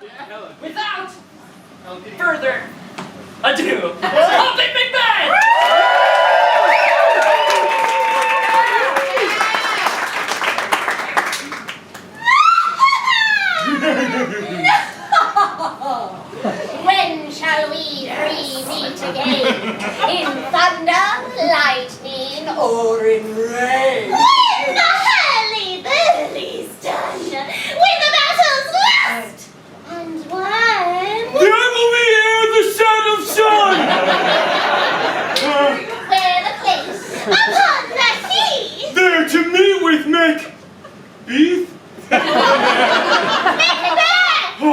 Without further ado, Puppet Macbeth! When shall we three meet again? In thunder, lightning, or in rain? When the hurly-burly's done, when the battle's lost, and won. There will be here the son of sun! Where the place upon the sea? There to meet with Macbeth? Macbeth! Oh.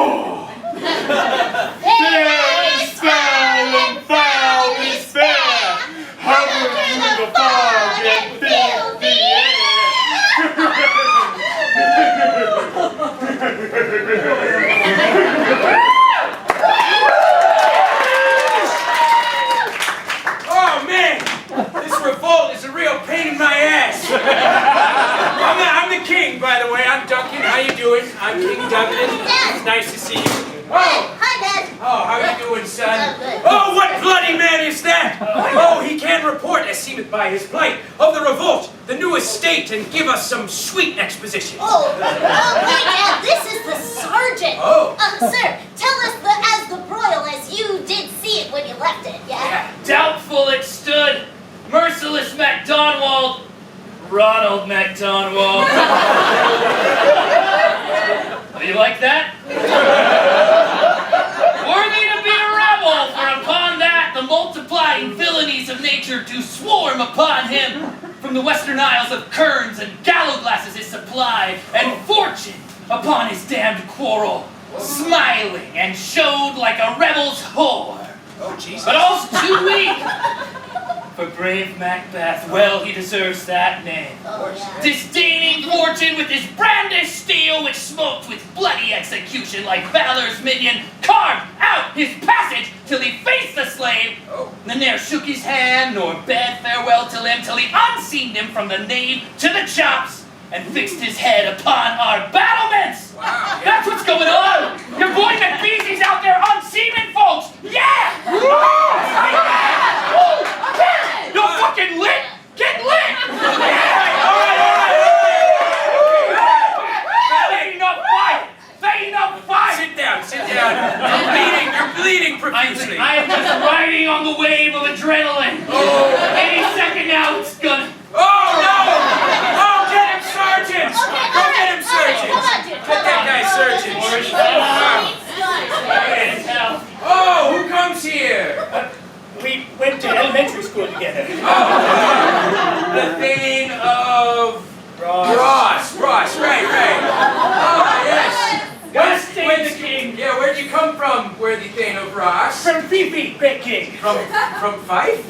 Fair is foul and foul is fair. Hover through the fog and fill the Oh man, this revolt is a real pain in my ass. I'm the king, by the way. I'm Duncan. How you doing? I'm King Duncan. It's nice to see you. Oh. Hi, Dad. Oh, how you doing, son? Good. Oh, what bloody man is that? Oh, he can report, as seemeth by his plight, of the revolt, the new estate, and give us some sweet exposition. Oh, great, Dad. This is the sergeant. Oh. Sir, tell us as the broil as you did see it when you left it, yeah? Doubtful it stood, merciless MacDonald, Ronald MacDonald. Oh, you like that? Worthy to be a rebel, for upon that the multiplying villainies of nature do swarm upon him. From the western isles of kerns and gallow glasses his supply, and fortune upon his damned quarrel, smiling and showed like a rebel's whore. Oh, Jesus. But all's too weak for brave Macbeth. Well, he deserves that name. Oh, yeah. Disdaining fortune with his brandished steel, which smoked with bloody execution like valor's minion, carved out his passage till he faced the slave. Oh. Then ne'er shook his hand nor bade farewell to him till he unseened him from the nave to the chops and fixed his head upon our battlements. Wow. Yeah. That's what's going on. Your boy McBeezy's out there unseeming folks. Yeah. No fucking lit! Get lit! All right. Fade up fight! Fade up fight! Sit down. You're bleeding profusely. I am just riding on the wave of adrenaline. Oh. Any second now it's gonna... Oh, no! Oh, get him, Sergeant! Okay, Go get him, Sergeant! Come on, dude. Get that guy, Sergeant! Hell. Oh, who comes here? We went to elementary school together. The Thane of... Ross, right. Oh, yes. West Thane the King. Yeah, where'd you come from, worthy Thane of Ross? From Fifi, great king. From Fife?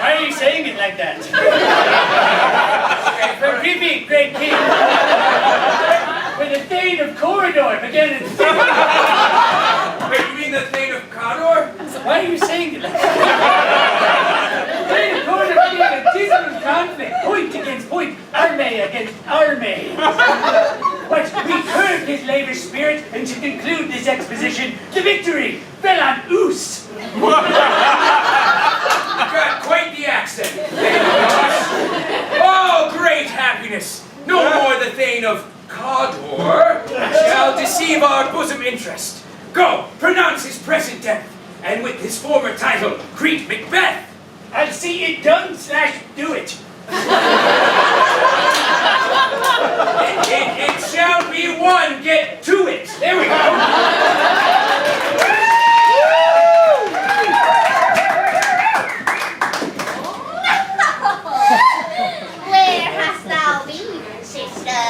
Why are you saying it like that? From Fifi, great king. Where the Thane of Corridor began in... Wait, you mean the Thane of Cawdor? Why are you saying it like that? The Thane of Corridor began a dismal conflict, point against point, army against army. But we curbed his lavish spirit, and to conclude this exposition, the victory fell on Oos. You got quite the accent, Thane of Ross. Oh, great happiness! No more the Thane of Cawdor shall deceive our bosom interest. Go, pronounce his present death, and with his former title, greet Macbeth. I'll see it done / do it. It shall be one. Get to it. There we go. Where hast thou been, sister?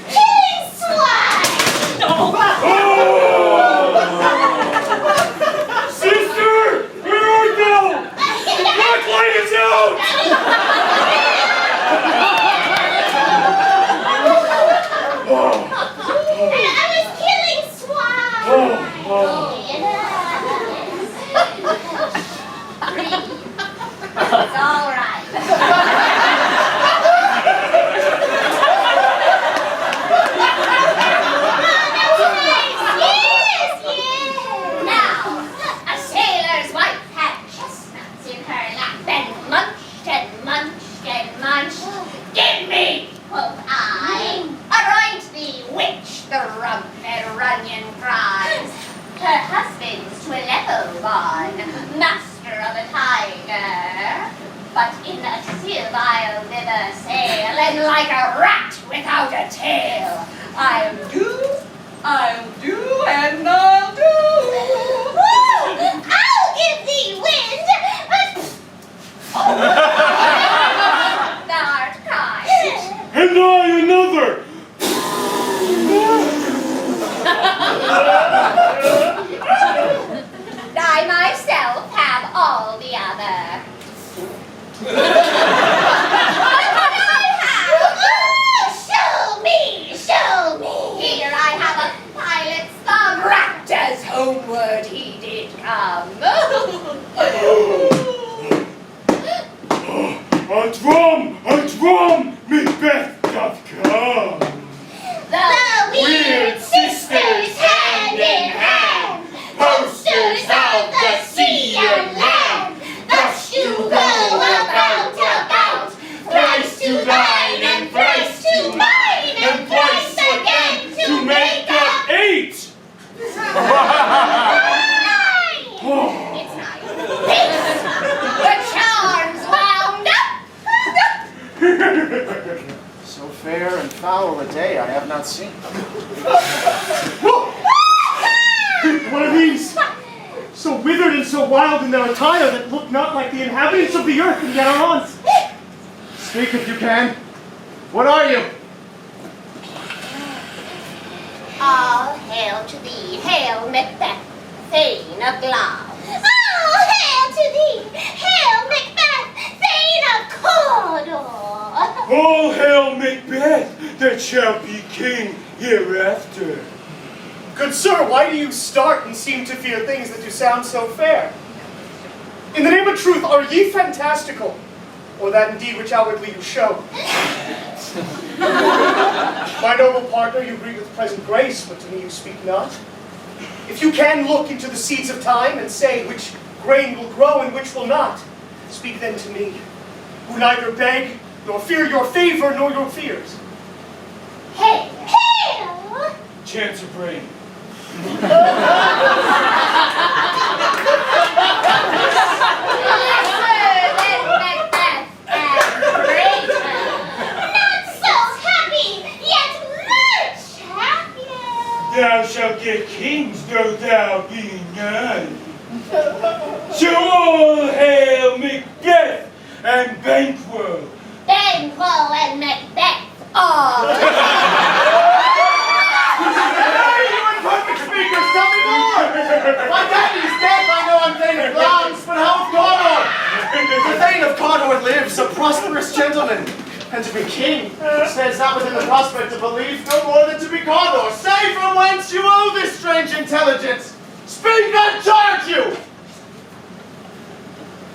Killing swine! Sister, where art thou? Black light is out! Her husband's to a level one, master of a tiger. But in a sieve I'll never sail, and like a rat without a tail. I'll do, and I'll do. Ooh, I'll give thee wind, but thou art kind. And I another. I myself have all the other. What can I have? Oh, show me. Here I have a pilot's thumb, wrapped as homeward he did come. A drum, Macbeth doth come. The weird sisters hand in hand, posters of the sea and land. Thus you go about, thrice to thine and thrice to mine, and thrice again to make up 8. It's 9. The charms wound up. So fair and foul a day I have not seen. What are these? So withered and so wild in their attire that look not like the inhabitants of the earth and yet are aunts. Speak if you can. What are you? All hail to thee, hail Macbeth, thane of Glau. All hail to thee, hail Macbeth, thane of Cawdor. All hail Macbeth, that shall be king hereafter. Good sir, why do you start and seem to fear things that do sound so fair? In the name of truth, are ye fantastical, or that indeed which outwardly you show? My noble partner, you greet with present grace, but to me you speak not. If you can look into the seeds of time and say which grain will grow and which will not, speak then to me, who neither beg nor fear your favor nor your fears. Hail, hail! Chance of rain. Lesser than Macbeth and greater. Not so happy, yet much happier. Thou shalt get kings, though thou be none. So all hail Macbeth and Banquo. Banquo and Macbeth all. Hey, you imperfect speakers, tell me more! My daddy's dead, I know I'm Thane of Glauns, but how of Cawdor? The Thane of Cawdor lives, a prosperous gentleman. And to be king stands not within the prospect of belief, no more than to be Cawdor. Say from whence you owe this strange intelligence. Speak, I charge you!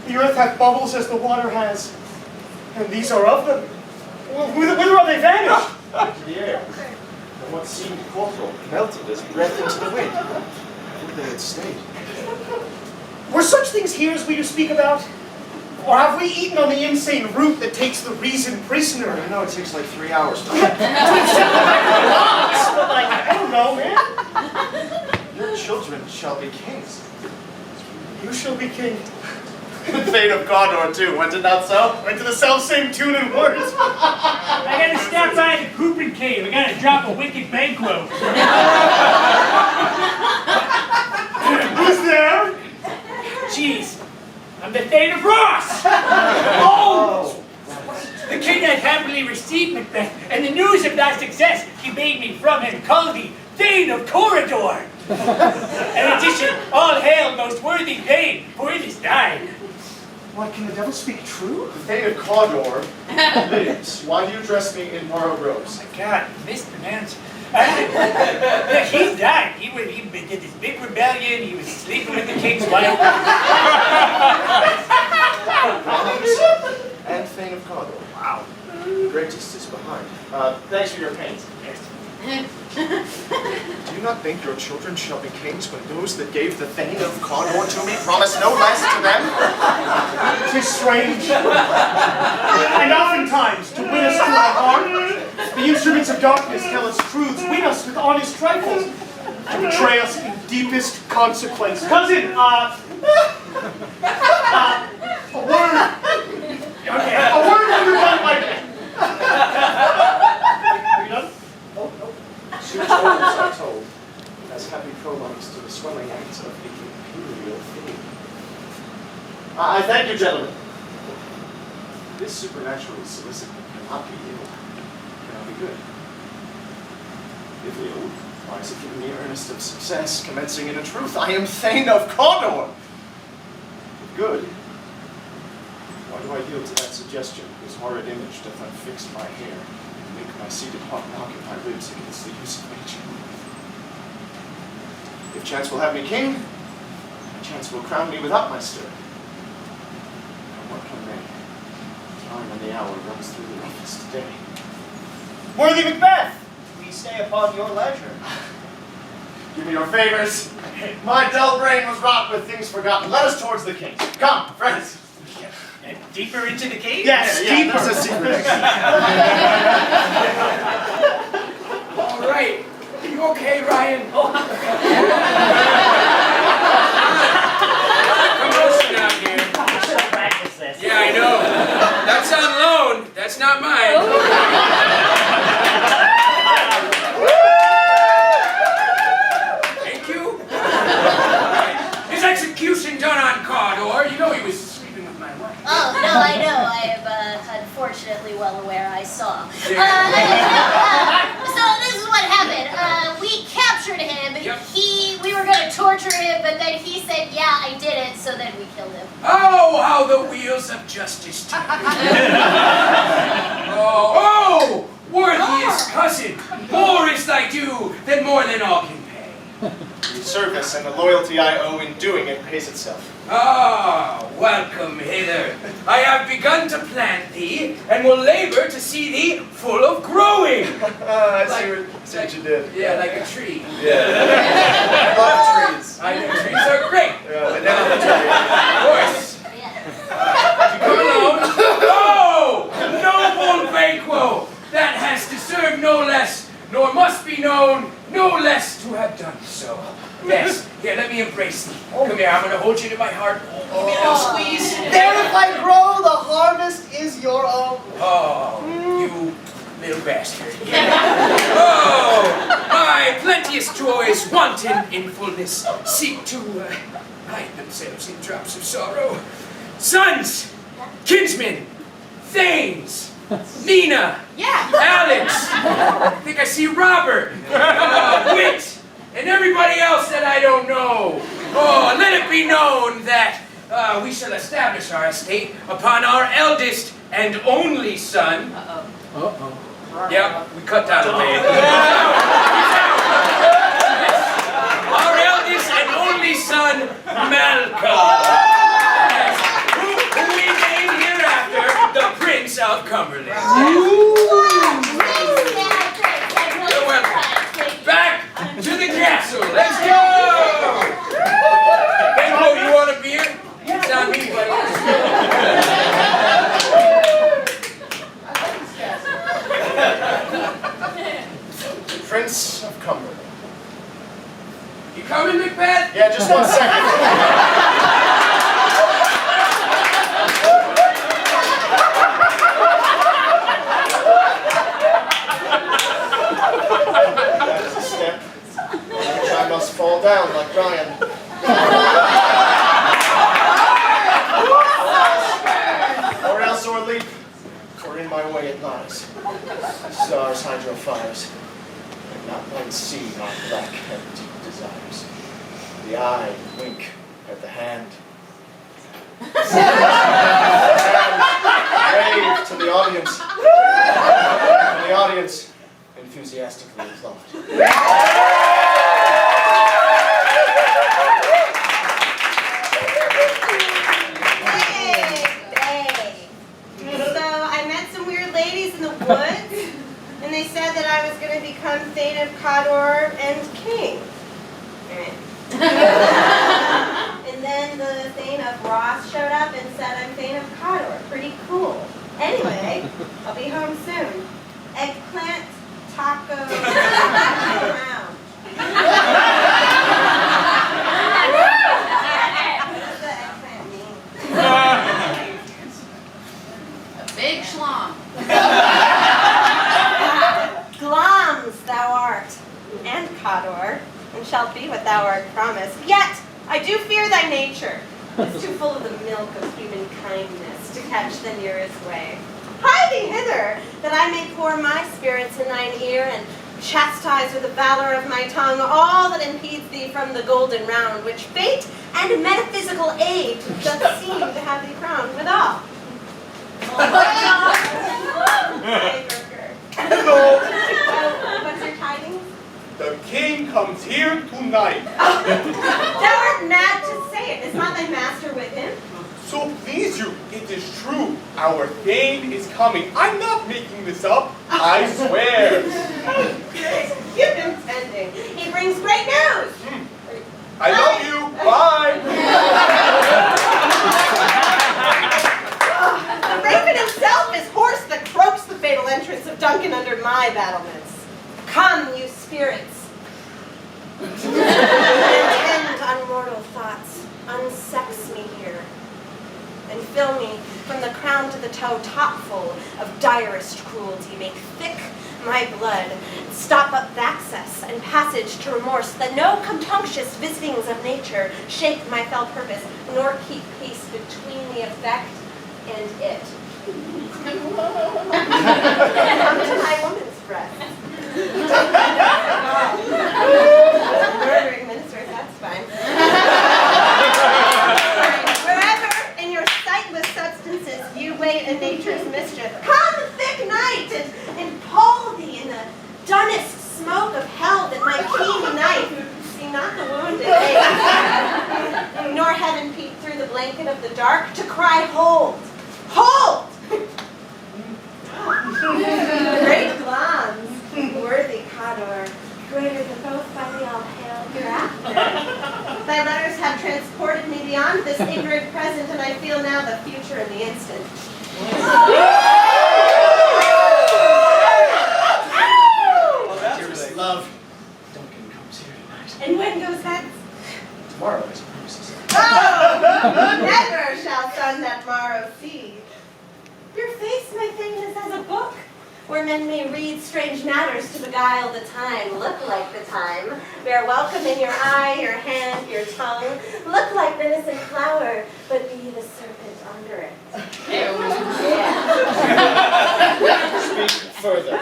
The earth hath bubbles as the water has, and these are of them. Whither are they vanished? Into the air. And what seemed corporal melted as breath into the wind. Would they had stayed. Were such things here as we do speak about? Or have we eaten on the insane root that takes the reason prisoner? I know it takes like 3 hours. But like, I don't know, man. Your children shall be kings. You shall be king. Thane of Cawdor too, went it not so? Went to the self-same tune and words. I gotta stop by the pooping cave. I gotta drop a wicked banquo. Who's there? Jeez, I'm the Thane of Ross. Oh! The king hath happily received Macbeth, and the news of thy success he bade me from him call thee Thane of Corridor. In addition, all hail most worthy Thane, for it is thine. What, can the devil speak true? The Thane of Cawdor lives. Why do you dress me in borrowed robes? Oh my God, mispronounce. He died. He did this big rebellion. He was sleeping with the king's wife. And Thane of Cawdor. Wow. The greatest is behind. Thanks for your pains. Do you not think your children shall be kings when those that gave the Thane of Cawdor to me promise no less to them? 'Tis strange. And oftentimes, to win us to our heart, the instruments of darkness tell us truths, win us with honest trifles. to betray us in deepest consequence. Cousin, a word. Okay, a word from your wife, my man. Are you done? Oh, no. Two tolls are told, as happy prologues to the swelling acts of the imperial theme. I thank you, gentlemen. This supernatural solicitude cannot be ill, cannot be good. If ill, why is it giving me earnest of success, commencing in a truth? I am Thane of Cawdor. If good, why do I yield to that suggestion, whose horrid image doth unfix my hair, and make my seated heart knock at my ribs against the use of nature? If chance will have me king, chance will crown me without my stir. Come what come may, time and the hour runs through the roughest day. Worthy Macbeth, we stay upon your leisure. Give me your favors. My dull brain was wrought with things forgotten. Let us towards the king. Come, friends. Deeper into the cave? Yes, deeper. There's a secret exit. All right. Are you okay, Ryan? Commotion out here. Practice this. Yeah, I know. That's on loan. That's not mine. Thank you. His execution done on Cawdor. You know he was sleeping with my wife. Oh, no, I know. I am unfortunately well aware I saw. So this is what happened. We captured him. Yep. We were going to torture him, but then he said, yeah, I did it, so then we killed him. Oh, how the wheels of justice turn. Oh, worthiest cousin, more is thy due than more than all can pay. The service and the loyalty I owe in doing it pays itself. Ah, welcome hither. I have begun to plant thee, and will labor to see thee full of growing. I see what you did. Yeah, like a tree. Yeah. I love trees. I know trees are great. Yeah, but now the tree. Of course. You come alone. Oh, noble Banquo, that has deserved no less, nor must be known no less to have done so. Yes, here, let me embrace thee. Come here, I'm going to hold you to my heart. Give me a little squeeze. There if I grow, the harvest is your own. Oh, you little bastard. Oh, my plenteous joys, wanton in fullness, seek to hide themselves in drops of sorrow. Sons, kinsmen, thanes, Nina, Alex, I think I see Robert, Wit, and everybody else that I don't know. Oh, let it be known that we shall establish our estate upon our eldest and only son. Yep, we cut down a man. Our eldest and only son, Malcolm. Yes, who we name hereafter the Prince of Cumberland. You're welcome. Back to the castle. Let's go! Benko, you want a beer? It's on me, buddy. Prince of Cumberland. You coming, Macbeth? Yeah, just 1 second. That is a step on which I must fall down like Ryan. Or else o'erleap, for in my way it lies. Stars, hydro fires, and not one sea not black and deep desires. The eye wink at the hand. Wave to the audience. And the audience enthusiastically applaud. So I met some weird ladies in the woods, and they said that I was going to become Thane of Cawdor and king. And then the Thane of Ross showed up and said I'm Thane of Cawdor. Pretty cool. Anyway, I'll be home soon. Eggplant, taco, around. Cawdor, and shalt be what thou art promised. Yet I do fear thy nature. It's too full of the milk of human kindness to catch the nearest way. Hie thee hither, that I may pour my spirits in thine ear, and chastise with the valor of my tongue all that impedes thee from the golden round, which fate and metaphysical age doth seem to have thee crowned withal. Hey, Burger. Hello. What's your tidings? The king comes here tonight. Thou art mad to say it. Is not thy master with him? So please you, it is true. Our Thane is coming. I'm not making this up. I swear. Give him tending. He brings great news. I love you. Bye. The raven himself is horse that croaks the fatal entrance of Duncan under my battlements. Come, you spirits. Intend unmortal thoughts. Unsex me here. And fill me from the crown to the toe topful of direst cruelty. Make thick my blood. Stop up the access and passage to remorse, that no compunctious visitings of nature shake my fell purpose, nor keep peace between the effect and it. Come to my woman's breast. Murdering ministers, that's fine. Wherever in your sightless substances you wait in nature's mischief, come thick night and pall thee in the dunnest smoke of hell, that my keen knife see not the wounded ache, nor heaven peep through the blanket of the dark to cry, hold, hold! Great glance, worthy Cawdor, greater than both by the all-hail hereafter. Thy letters have transported me beyond this ignorant present, and I feel now the future in the instant. Dearest love, Duncan comes here tonight. And when goes that? Tomorrow, as promises. Oh, never shall sun that morrow see. Your face, my thing, is as a book, where men may read strange matters to beguile the time. Look like the time. Bear welcome in your eye, your hand, your tongue. Look like the innocent flower, but be the serpent under it. Speak further.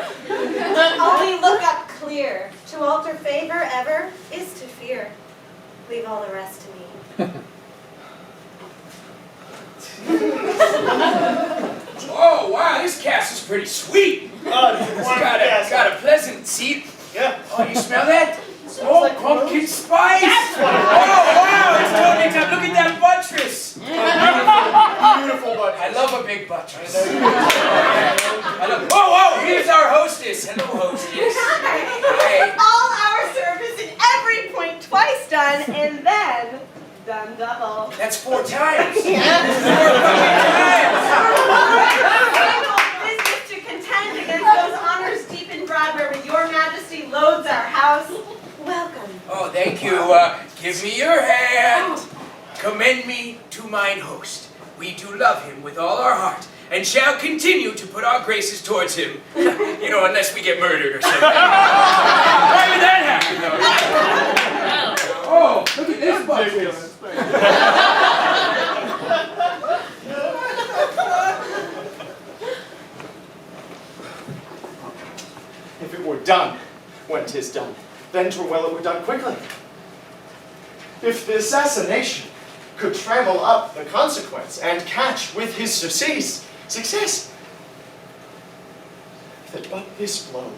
Only look up clear. To alter favor ever is to fear. Leave all the rest to me. Oh, wow, this castle's pretty sweet. It's got a pleasant seat. Yeah. Oh, you smell that? Smells like pumpkin spice. That's what it is. Oh, wow, it's totally time. Look at that buttress. Beautiful buttress. I love a big buttress. Whoa, here's our hostess. Hello, hostess. Hi. All our service in every point twice done, and then done double. That's 4 times. 4 Business to contend against those honors deep and broad, where with your majesty loads our house. Welcome. Oh, thank you. Give me your hand. Commend me to mine host. We do love him with all our heart, and shall continue to put our graces towards him. You know, unless we get murdered or something. Why would that happen, though? Oh, look at this buttress. If it were done when 'tis done, then 'twere well it were done quickly. If the assassination could trammel up the consequence and catch with his success, that but this blow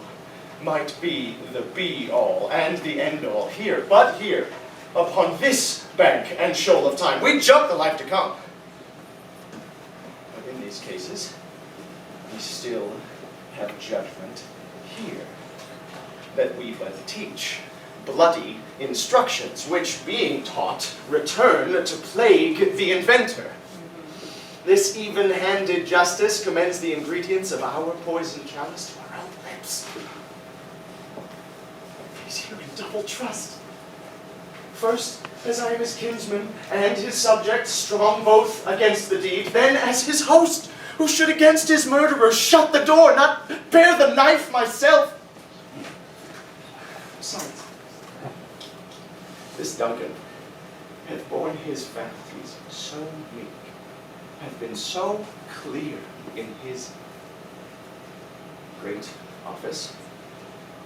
might be the be-all and the end-all here, but here, upon this bank and shoal of time, we jump the life to come. But in these cases, we still have judgment here, that we but teach bloody instructions, which, being taught, return to plague the inventor. This even-handed justice commends the ingredients of our poison chalice to our own lips. He's here in double trust. First, as I am his kinsman and his subject, strong both against the deed, then as his host, who should against his murderer shut the door, not bear the knife myself. Besides, This Duncan hath borne his faculties so meek, hath been so clear in his great office,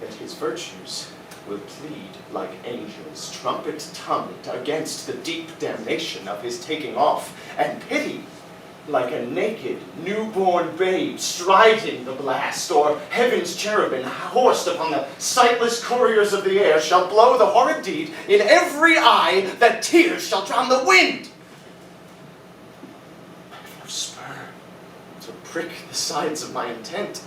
that his virtues will plead like angels, trumpet-tongued against the deep damnation of his taking off, and pity like a naked, newborn babe striding the blast, or heaven's cherubim horsed upon the sightless couriers of the air shall blow the horrid deed in every eye, that tears shall drown the wind. I have no spur to prick the sides of my intent,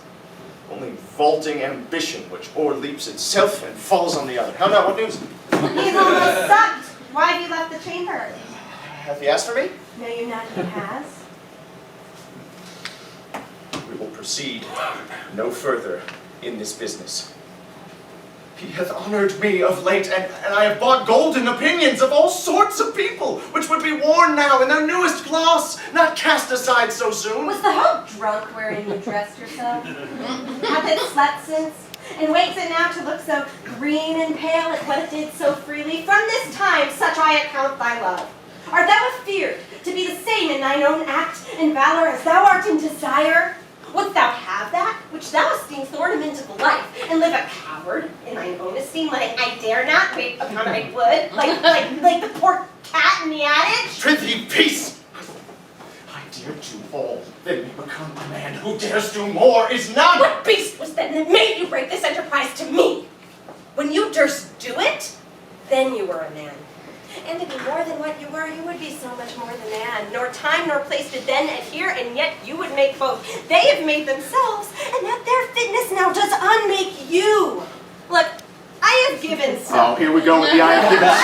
only vaulting ambition which o'erleaps itself and falls on the other. How now, what news? He's almost sucked. Why have you left the chamber? Hath he asked for me? Know you not he has? We will proceed no further in this business. He hath honored me of late, and I have bought golden opinions of all sorts of people, which would be worn now in their newest gloss, not cast aside so soon. Was the hoe drunk wherein you dressed yourself? Hath it slept since? And wakes it now to look so green and pale at what it did so freely? From this time such I account thy love. Art thou afeard to be the same in thine own act and valor as thou art in desire? Wouldst thou have that which thou esteemest the ornament of life, and live a coward in thine own esteem, letting I dare not wait upon I would, like the poor cat in the adage? Prithee, peace! I dare do all, then may become a man who dares do more is none! What beast was then that made you break this enterprise to me? When you durst do it, then you were a man. And to be more than what you were, you would be so much more than man. Nor time nor place did then adhere, and yet you would make both. They have made themselves, and yet their fitness now does unmake you. Look, I have given some. Oh, here we go with the I have given suck.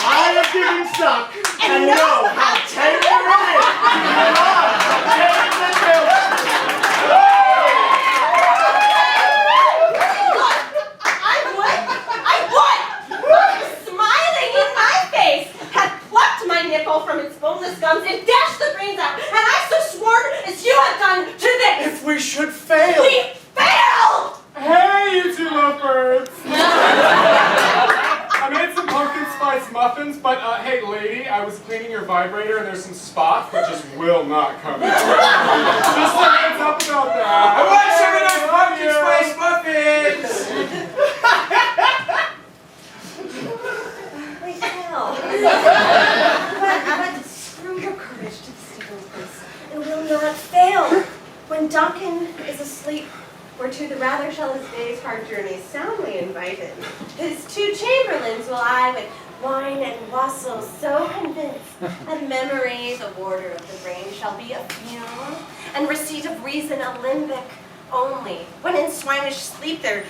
I have given suck, and know how tender it is. From its boneless gums and dashed the brains out, and I so sworn as you have done to this. If we should fail. We failed! Hey, you two lovebirds! I made some pumpkin spice muffins, but hey, lady, I was cleaning your vibrator and there's some spots that just will not come out. Just a heads up about that. I want some of those pumpkin spice muffins! Wait, hell. But screw your courage to the sticking place, and will not fail. When Duncan is asleep, whereto the rather shall his day's hard journey soundly invite him. His two chamberlains will I with wine and wassail so convince that memory, the warder of the brain, shall be a fume, and receipt of reason a limbic only. When in swinish sleep their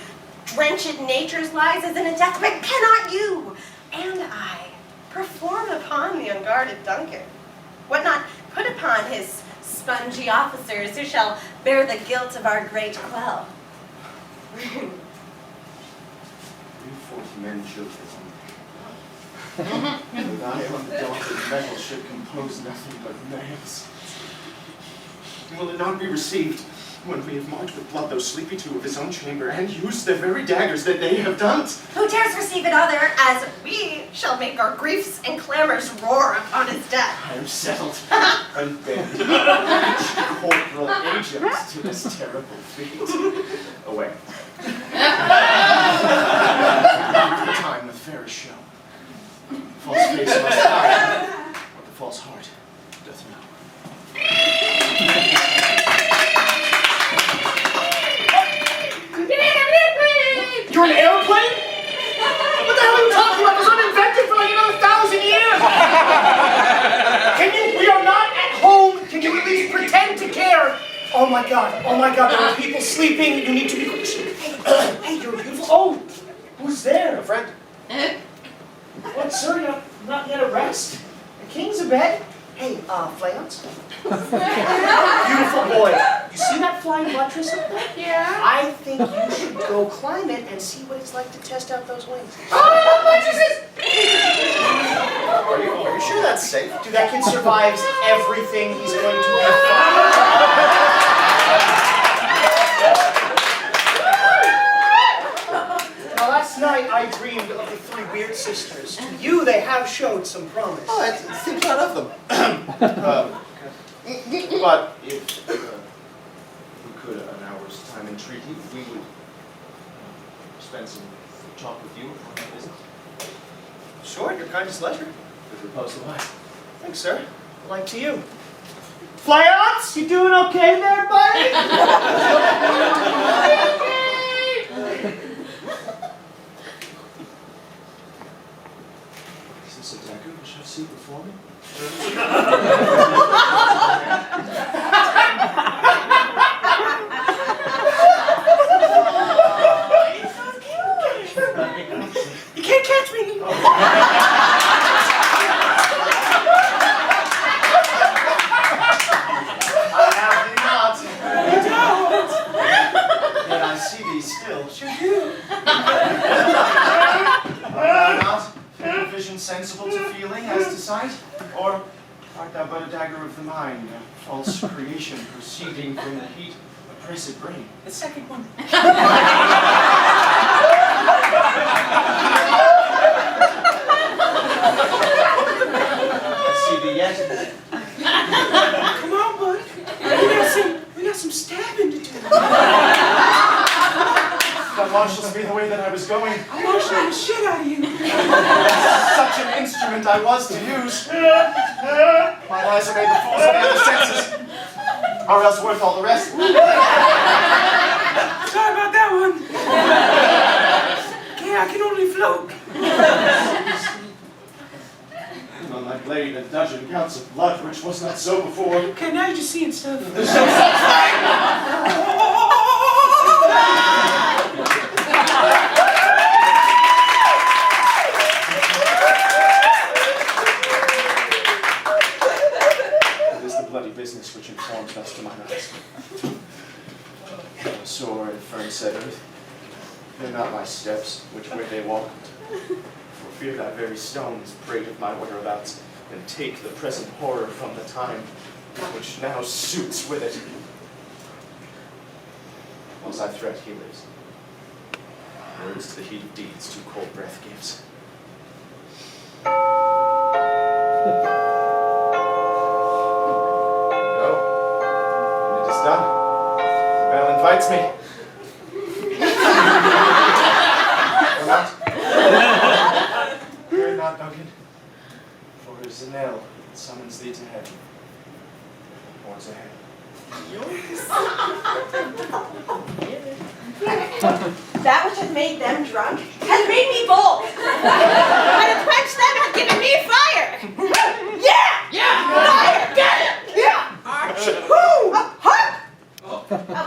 drenched natures lies as in a deathbed, cannot you and I perform upon the unguarded Duncan? What not put upon his spongy officers who shall bear the guilt of our great quell? We 40 men should and I undaunted metal should compose nothing but nails. Will it not be received when we have marked with blood those sleepy two of his own chamber, and used the very daggers that they have done? Who dares receive it other, as we shall make our griefs and clamors roar upon his death? I am settled, unbent, each corporal agent to this terrible feat. Away. Time with fairest show. False face must hide, what the false heart doth know. You're an airplane? What the hell are you talking about? It was uninvented for like another 1,000 years! We are not at home. Can you at least pretend to care? Oh my god, there are people sleeping. You need to be quiet. Hey, you're beautiful. Oh, who's there? A friend. What, sir? You're not yet at rest? The king's abed? Hey, Flayance? Beautiful boy. You see that flying buttress up there? Yeah. I think you should go climb it and see what it's like to test out those wings. Oh, buttresses! Are you sure that's safe? Dude, that kid survives everything he's going to have fun. Now have showed some promise. Oh, it seems not of them. But if we could, an hour's time in treaty, we would spend some talk with you on that business. Sure, at your kindest leisure. If we post the line. Thanks, sir. Like to you. Flyouts, you doing okay there, buddy? Is this a dagger which I see before me? You can't catch me. I have thee not. You don't. Yet I see thee still. Should you? Art thou not a vision sensible to feeling as to sight? Or art thou but a dagger of the mind, a false creation proceeding from the heat oppressive brain? The second one. I see thee yet. Come on, bud. We got some stabbing to do. Thou marshals me the way that I was going. I'm marshalling the shit out of you. Such an instrument I was to use. My eyes are made the fools of the other senses, or else worth all the rest. Sorry about that one. Yeah, I can only float. On my blade a dudgeon counts of blood, which was not so before. Okay, now you're just seeing stuff. There's no such thing! It is the bloody business which informs us to mine eyes. Sore and fern-set earth, they're not my steps, which way they walk. For fear that very stones prate of my whereabouts, and take the present horror from the time, which now suits with it. Whilst I threat, he lives. Words to the heat of deeds, too cold breath gives. Go, and it is done. The bell invites me. Or not? Fear not, Duncan, for it is a knell that summons thee to heaven, or to hell. That which had made them drunk had made me bold. And to quench them had given me fire. Yeah! Yeah! Fire! Get it! Yeah! Who? Hark! Oh,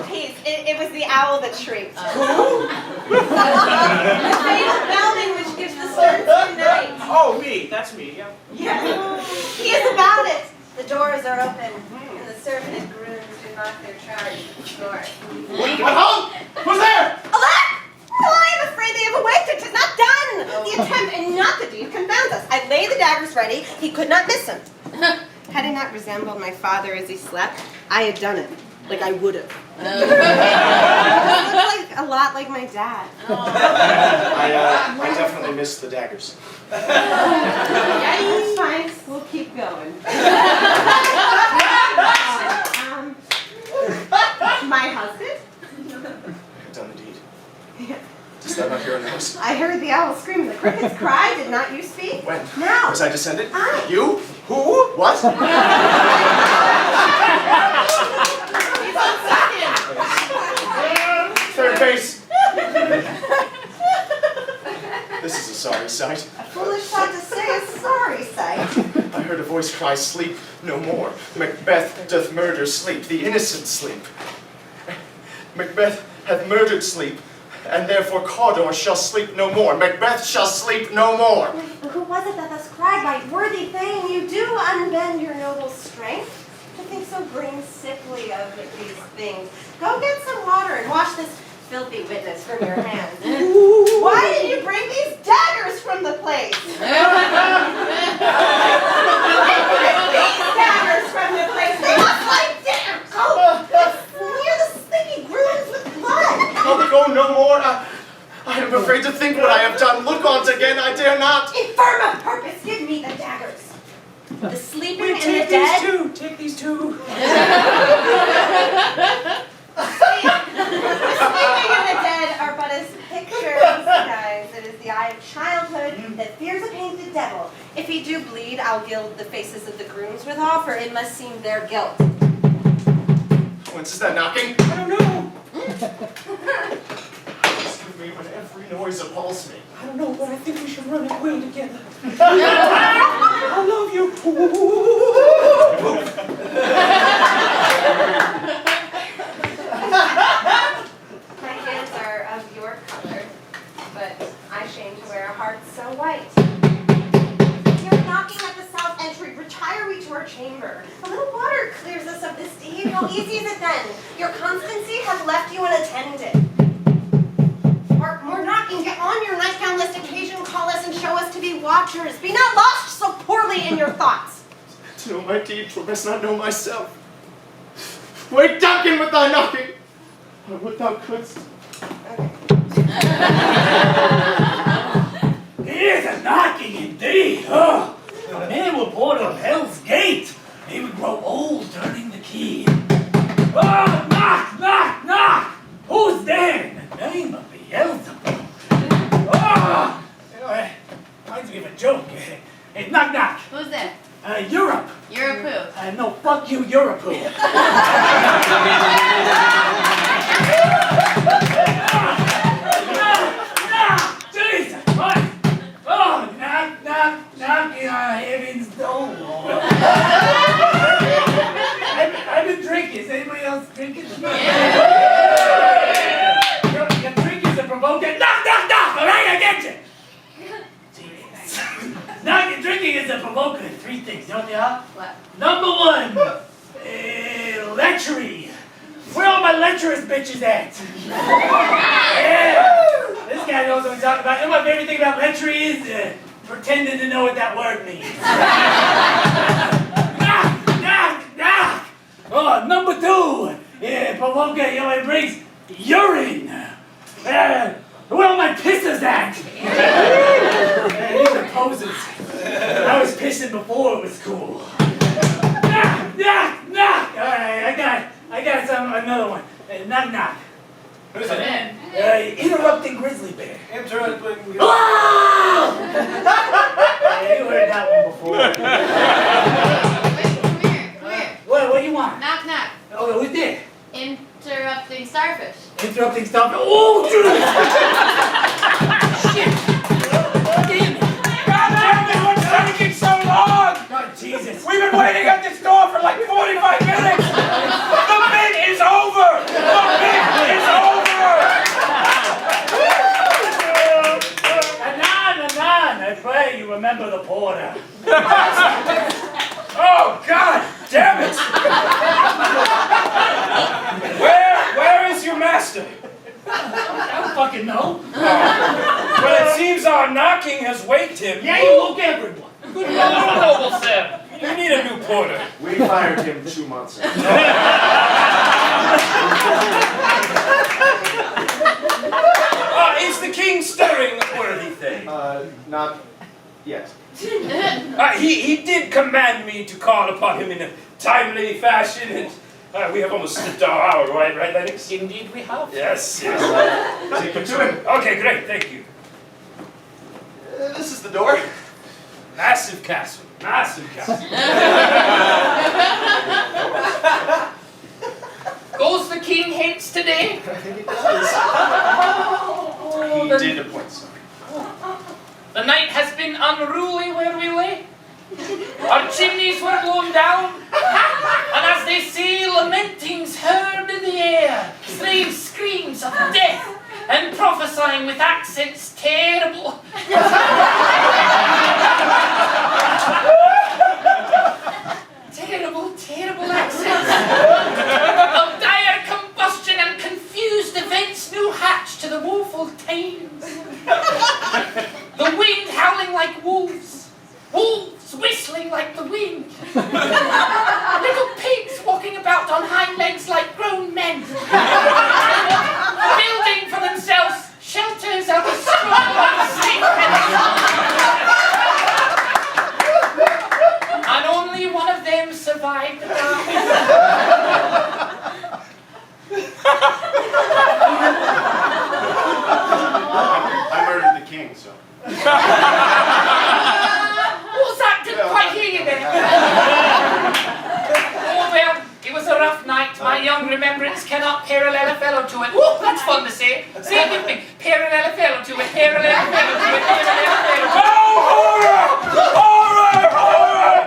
please, it was the owl that shrieked. The fatal bellman which gives the stern to night. Oh, me. That's me, yeah. Yes, he is about it. The doors are open, and the servant grooms do knock their charge at the door. Behold! Who's there? Alack! Oh, I am afraid they have awaked it. 'Tis not done. The attempt and not the deed confounds us. I laid the daggers ready. He could not miss them. Had he not resembled my father as he slept, I had done it. Like I would have. He looked like a lot like my dad. I definitely missed the daggers. Yeah, it's fine. We'll keep going. My husband? I've done the deed. Dost thou not hear a noise? I heard the owl scream and the crickets cry. Did not you speak? When? Now. Was I descended? I. You? Who? What? He's on second. Third base. This is a sorry sight. A foolish thought to say a sorry sight. I heard a voice cry, sleep no more. Macbeth doth murder sleep, the innocent sleep. Macbeth hath murdered sleep, and therefore Cawdor shall sleep no more. Macbeth shall sleep no more. Who was it that thus cried, my worthy thane? You do unbend your noble strength to think so green sickly of these things. Go get some water and wash this filthy witness from your hands. Why did you bring these daggers from the place? These daggers from the place. They must lie down. Oh, smear the sticky grooves with blood. Go no more. I am afraid to think what I have done. Look on't again, I dare not. Infirm of purpose, give The sleeping Wait, and the take dead. these two. Take these two. The sleeping and the dead are but as pictures, guys. It is the eye of childhood that fears a painted devil. If he do bleed, I'll gild the faces of the grooms withal, for it must seem their guilt. Whence is that knocking? I don't know. Excuse me when every noise appalls me. I don't know, but I think we should run away together. I love you. My hands are of your color, but I shame to wear a heart so white. You're knocking at the south entry. Retire we to our chamber. A little water clears us of this deed. How easy is it then? Your constancy has left you unattended. More knocking. Get on your nightgown lest occasion call us and show us to be watchers. Be not lost so poorly in your thoughts. To know my deed, for best not know myself. Wake Duncan with thy knocking! I would thou couldst. Here's a knocking indeed. Oh, a man will porter of Hell's Gate. He would grow old turning the key. Oh, knock, knock, knock. Who's there in the name of Beelzebub? Oh, reminds me of a joke. Hey, knock, knock. Who's that? Europe. You're a poo. No, fuck you, Europe. Jesus Christ! Oh, knock, knock, knocking on heaven's door. I've been drinking. Is anybody else drinking? Your drink is a provoker. Knock, knock, knock! All right, I get you. Jesus. Knocking, drinking is a provoker. Three things. You know what they are? What? Number one, lechery. Where all my lecherous bitches at? Yeah. This guy knows what he's talking about. You know my favorite thing about lechery is pretending to know what that word means. Knock, knock, knock. Oh, number two, provoker, you know it brings urine. Where all my pisses at? These are poses. I was pissing before it was cool. Knock, knock, knock. All right, I got another one. Knock, knock. Who's it? Interrupting grizzly bear. Interrupting. Oh! You heard that one before. Wait, come here. What do you want? Knock, knock. Oh, who's there? Interrupting starfish. Interrupting stuff. Oh, dude! Shit! Damn it! God damn it, what's taking so long? God, Jesus. We've been waiting at this door for like 45 minutes. The bit is over. The bit is over. Anan, I pray you remember the porter. Oh, God damn it. Where is your master? I don't fucking know. Well, it seems our knocking has waked him. Yeah, you woke everyone. Good morning, noble sir. You need a new porter. We fired him 2 months ago. Is the king stirring, worthy thing? Not yet. He did command me to call upon him in a timely fashion, and we have almost slipped our hour, right, Lennox? Indeed we have. Yes. Take him to him. Okay, great, thank you. This is the door. Massive castle. Massive castle. Goes the king hence today? I think he does. He did appoint some. The night has been unruly where we lay. Our chimneys were blown down, and as they say, lamentings heard in the air, strange screams of death, and prophesying with accents terrible. Terrible accents of dire combustion and confused events new hatched to the woeful times. The wind howling like wolves, wolves whistling like the wind, little pigs walking about on hind legs like grown men, parallelophello to it. Woo, that's fun to say. Say it with me. Parallelophello to it, parallelophello to it, parallelophello to it. Horror! Horror!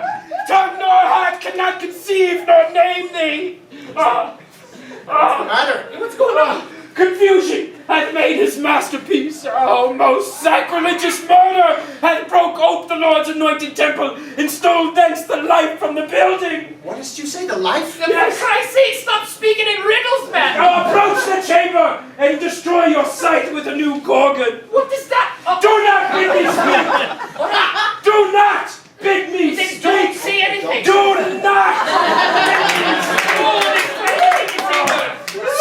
Tongue nor heart cannot conceive nor name thee. What's the matter? What's going on? Confusion hath made his masterpiece. Oh, most sacrilegious murder hath broke ope the Lord's anointed temple and stole thence the life from the building. What did you say, the life? For Christ's sake, stop speaking in riddles, man. Now approach the chamber and destroy your sight with a new gorgon. What does that? Do not bid me speak. Do not bid me Then speak. don't say anything. Do not.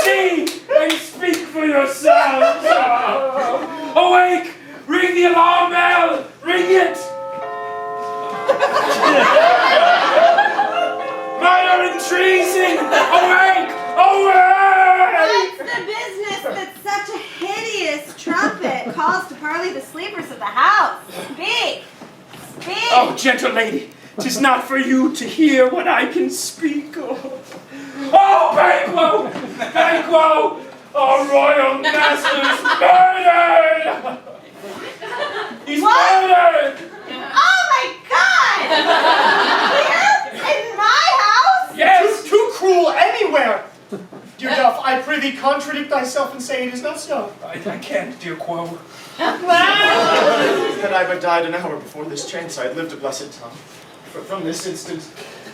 See and speak for yourselves. Awake! Ring the alarm bell! Ring it! Murder and treason! Awake! Awake! What's the business that such a hideous trumpet calls to parley the sleepers of the house? Speak! Speak! Oh, gentle lady, 'tis not for you to hear what I can speak of. Oh, Banquo! Banquo! Our royal master's murdered! He's murdered! Oh my God! Here? In my house? Yes! Too cruel anywhere! Dear Duff, I prithee contradict thyself and say it is not so. I can't, dear Quo. Had I but died an hour before this chance, I had lived a blessed time. But from this instant,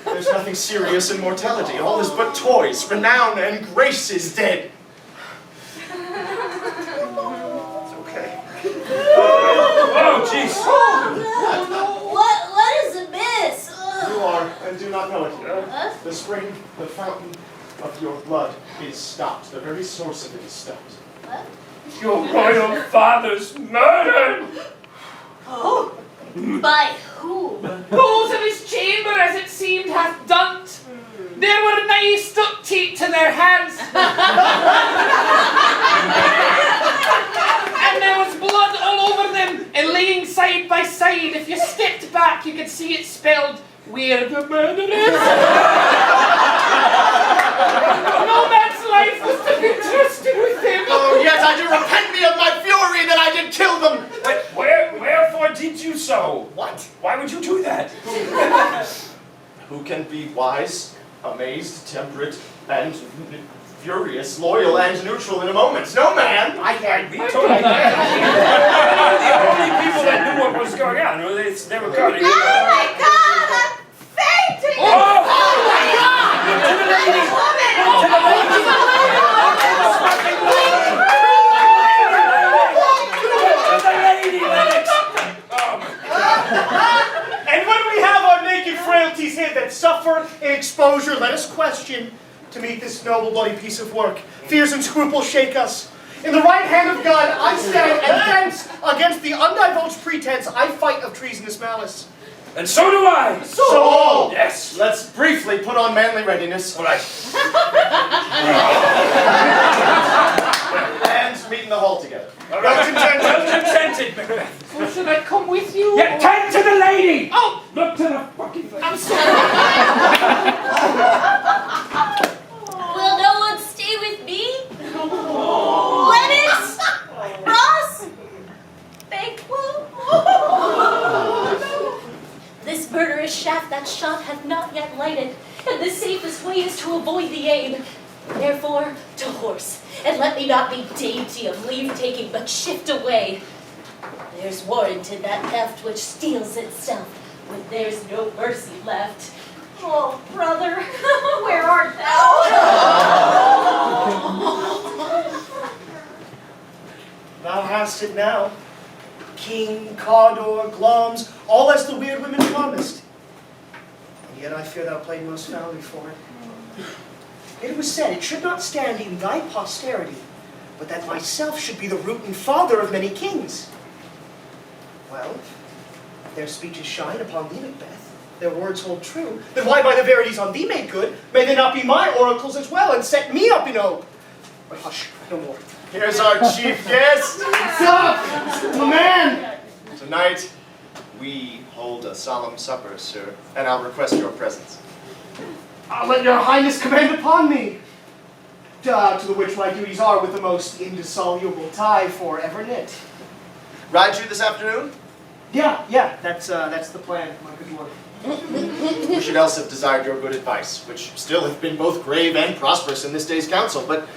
there's nothing serious in mortality. All is but toys. Renown and grace is dead. It's okay. Oh, jeez. What is amiss? You are, and do not know it. The spring, the fountain of your blood is stopped. The very source of it is stopped. Your royal father's murdered! Oh, by whom? Those of his chamber, as it seemed, hath done. There were knives stuck to their hands. And there was blood all over them, and laying side by side. If you stepped back, you could see it spelled, where the murder is. No man's life was to be trusted with him. Oh, yet I do repent me of my fury that I did kill them! Wherefore did you so? What? Why would you do that? Who can be wise, amazed, temperate, and furious, loyal, and neutral in a moment? No man! I can't be totally the only people that knew what was going on. They were coming. Oh my God! I'm fainting! Oh my God! To the lady! To the lady! To the lady, Lennox! And when we have our naked frailties here that suffer in exposure, let us question to meet this noble bloody piece of work. Fears and scruples shake us. In the right hand of God, I stand, and thence, against the undivulged pretense, I fight of treasonous malice. And so do I! So all! Yes! Let's briefly put on manly readiness. All right. And meet in the hall together. All right. Well contented, Macbeth. So should I come with you? Yeah, tend to the lady! Oh, Look to the fucking lady. I'm sorry. Will no one stay with me? Lennox? Ross? Banquo? This murderous shaft that shot hath not yet lighted, and the safest way is to avoid the aim. Therefore, to horse, and let me not be dainty of leave-taking, but shift away. There's warrant in that theft which steals itself, when there's no mercy left. Oh, brother, where art thou? Thou hast it now. King, Cawdor, Glums, all as the weird women promised. And yet I fear thou played most foully for it. It was said, it should not stand in thy posterity, but that myself should be the root and father of many kings. Well, if their speeches shine upon thee, Macbeth, their words hold true, then why by the verities on thee made good, may they not be my oracles as well, and set me up in oak? But hush, no more. Here's our chief guest. Stop! The man! Tonight, we hold a solemn supper, sir, and I'll request your presence. I'll let your highness command upon me. to the which my duties are with the most indissoluble tie forever knit. Ride you this afternoon? Yeah, that's the plan, my good lord. Who should else have desired your good advice, which still have been both grave and prosperous in this day's council, but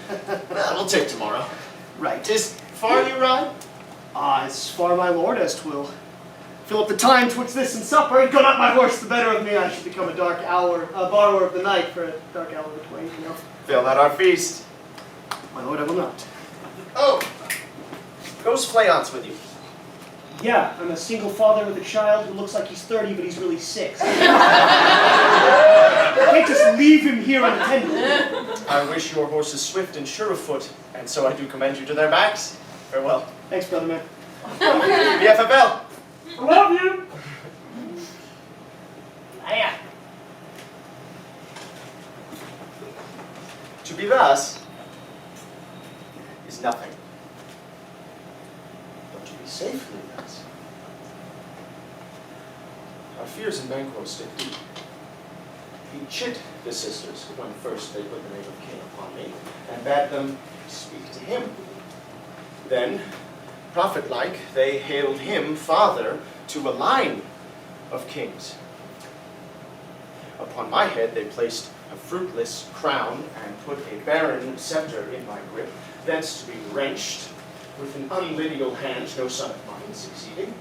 we'll take tomorrow. Right. 'Tis far you ride? As far, my lord, as 'twill fill up the time twixt this and supper, and go not my horse the better of me. I should become a borrower of the night for a dark hour or twain, you know. Fill not our feast. My lord, I will not. Oh, goes Fleance with you? Yeah, I'm a single father with a child who looks like he's 30, but he's really 6. I can't just leave him here unattended. I wish your horses swift and sure of foot, and so I do commend you to their backs. Farewell. Thanks, brother man. BFFL. I love you! To be thus is nothing. But to be safely thus. Our fears in Banquo stick deep. He chid the sisters when first they put the name of king upon me, and bade them speak to him. Then, prophet-like, they hailed him father to a line of kings. Upon my head they placed a fruitless crown and put a barren scepter in my grip, thence to be wrenched with an unlidial hand, no son of mine succeeding.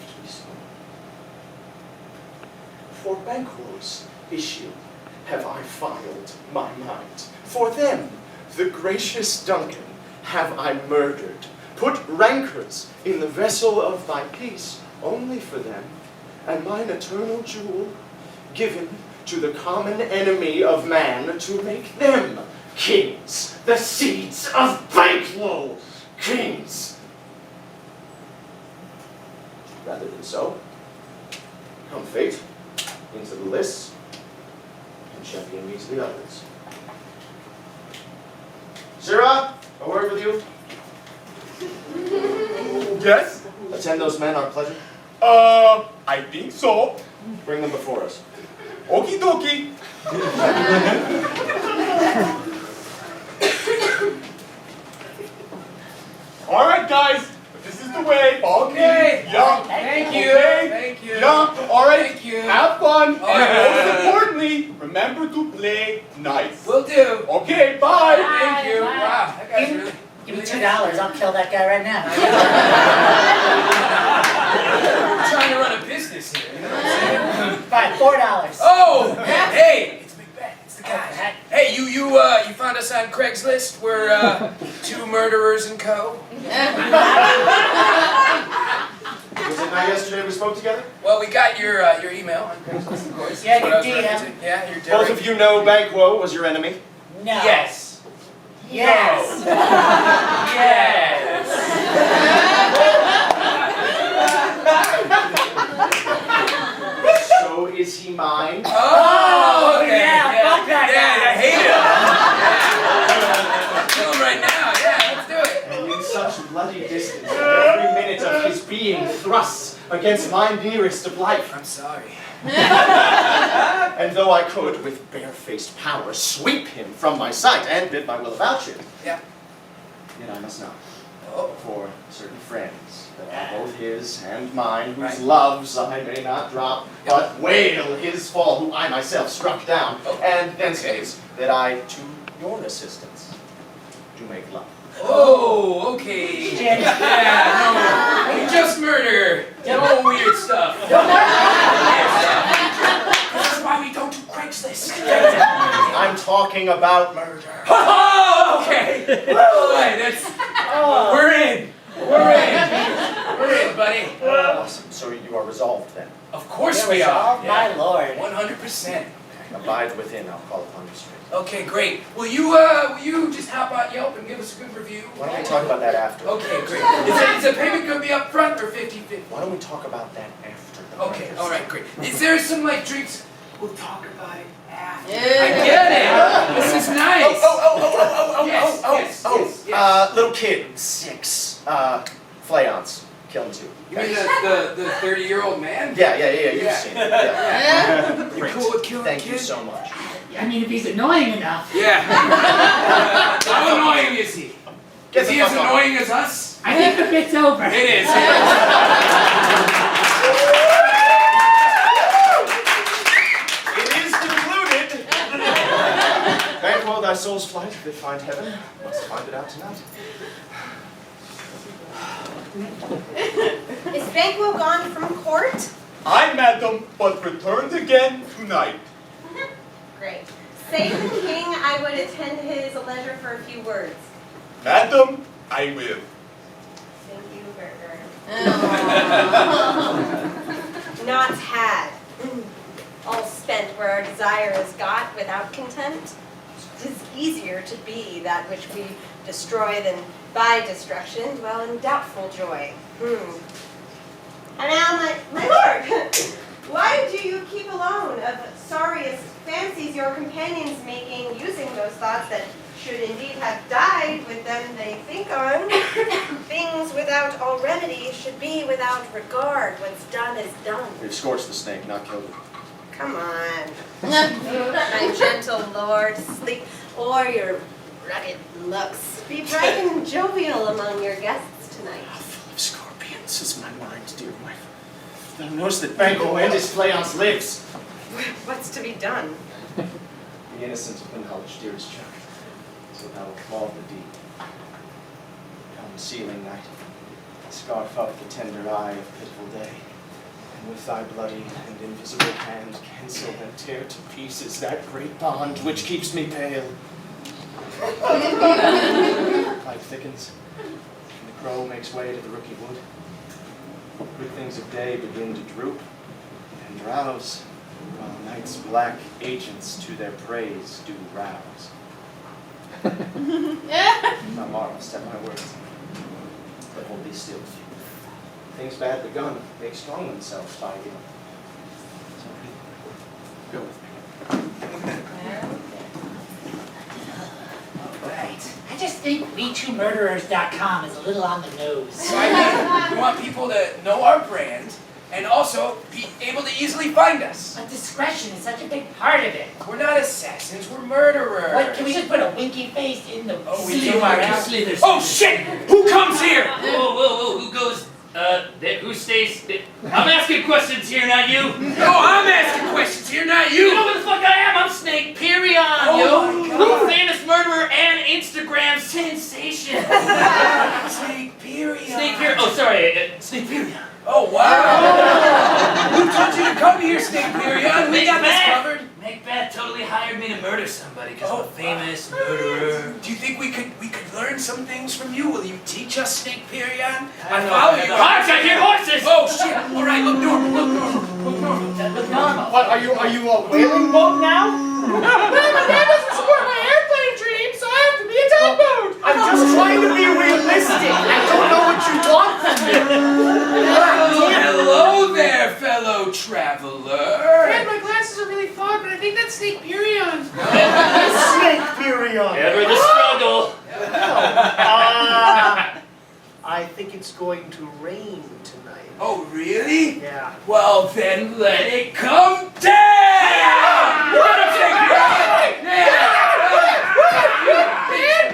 To be so. For Banquo's issue have I filed my mind. For them, the gracious Duncan, have I murdered, put rancors in the vessel of thy peace, only for them, and mine eternal jewel given to the common enemy of man to make them kings, the seeds of Banquo, kings. Rather than so, come fate into the lists and champion me to the others. Sirrah, a word with you. Yes? Attend those men, our pleasure. I think so. Bring them before us. Okie dokie. All right, guys. This is the way. Okay. Yeah. Thank you. Okay. Thank you. Yeah. All right. Thank you. Have fun. All And right. most importantly, remember to play nice. Will do. Okay. Bye. Thank you. Wow, that guy's really... Give me $2, I'll kill that guy right now. I'm trying to run a business here, you know what I'm saying? Fine, $4. Oh, hey, it's Macbeth, it's the guy. Hey, you found us on Craigslist? We're, 2 murderers and co. Was it not yesterday we spoke together? Well, we got your email on Craigslist, of course. Yeah, That's what your I was DM. referencing. Yeah, your Both of you know Banquo was your enemy. No. Yes. Yes. Yes. So is he mine? Oh, okay. yeah, fuck that Yeah, I hate him. Kill him right now. Yeah, let's do it. And in such bloody distance, every minute of his being thrusts against my nearest of life. I'm sorry. And though I could, with barefaced power, sweep him from my sight and bid my will about you, Yeah. yet I must not. Oh. For certain friends that are both his and mine, whose Right. loves I may not drop, but wail his fall, who I myself struck down, Oh. and thence is that I, to your assistance, do make love. Oh, okay. Yeah, no. Just murder. No weird stuff. That's why we don't do Craigslist. I'm talking about murder. Oh, okay. All right, that's... We're in. We're in. We're in, buddy. Awesome. So you are resolved then. Of course we are. My lord. 100%. Abide within, I'll call upon you straight. Okay, great. Will you just hop on Yelp and give us a good review? Why don't we talk about that after? Okay, great. Is the payment going to be up front or 50-50? Why don't we talk about that after the Okay, murders? all right, great. Is there some, like, drinks? We'll talk about it after. I get it. This is nice. Yes. Little kid, 6. Fleance, kill him too. You mean the 30-year-old man? Yeah, you've Yeah. seen it. Yeah. You're Great. cool with killing Thank you kids? so much. I mean, if he's annoying enough. Yeah. How annoying is he? Is he as annoying as us? I think the bit's over. It is. It is concluded. Banquo, thy soul's flight, if it find heaven, must find it out tonight. Is Banquo gone from court? I, madam, but returned again tonight. Great. Say to the king I would attend his leisure for a few words. Madam, I will. Thank you, Burger. Not had. All spent where our desire is got without content. 'Tis easier to be that which we destroy than by destruction dwell in doubtful joy. And now, my lord, why do you keep alone of sorriest fancies your companions making, using those thoughts that should indeed have died with them they think on? Things without all remedy should be without regard. What's done is done. We've scorched the snake, not killed it. Come on. My gentle lord, sleep, or your rugged looks. Be bright and jovial among your guests tonight. Full of scorpions is my mind, dear wife. Thou knowest that Banquo and his Fleance lives. What's to be done? The innocent of the knowledge, dearest child, so thou wilt laud the deed. Come, sealing night, scarf up the tender eye of pitiful day, and with thy bloody and invisible hand cancel and tear to pieces that great bond which keeps me pale. Light thickens, and the crow makes way to the rooky wood. Good things of day begin to droop and drowse, while night's black agents to their praise do rouse. Thou marvelst at my words, but hold thee still. Things bad begun make strong themselves by you. So, go with me. All right. I just think we2murderers.com is a little on the nose. So I mean, we want people to know our brand and also be able to easily find us. But discretion is such a big part of it. We're not assassins, we're murderers. What, can we just put a winky face in the Slither. slither? Oh shit! Who comes here? Whoa, who goes, who stays, I'm asking questions here, not you. No, I'm asking questions here, not You you. know who the fuck I am? I'm Snake Perion, yo. Oh my God. I'm a famous murderer and Instagram sensation. Snake Period. Snake Perion, oh sorry, Snake Perion. Oh wow! Who told you to come here, Snake Period? We got this covered. Macbeth totally hired me to murder somebody because I'm a famous murderer. Do you think we could learn some things from you? Will you teach us, Snake Period? I know, follow I you. know. Harks, I hear horses! Oh shit! All right, look normal, look normal, look normal. Look normal. What, are you a whaling boat now? Well, my dad doesn't support my airplane dream, so I have to be a tugboat. I'm just trying to be realistic. I don't know what you want from me. Oh, hello there, fellow traveler. Dad, my glasses are really fogged, but I think that's Snake Period. Snake Period. Ever the struggle. I think it's going to rain tonight. Oh, really? Yeah. Well, then let it come down! What a Snake Period!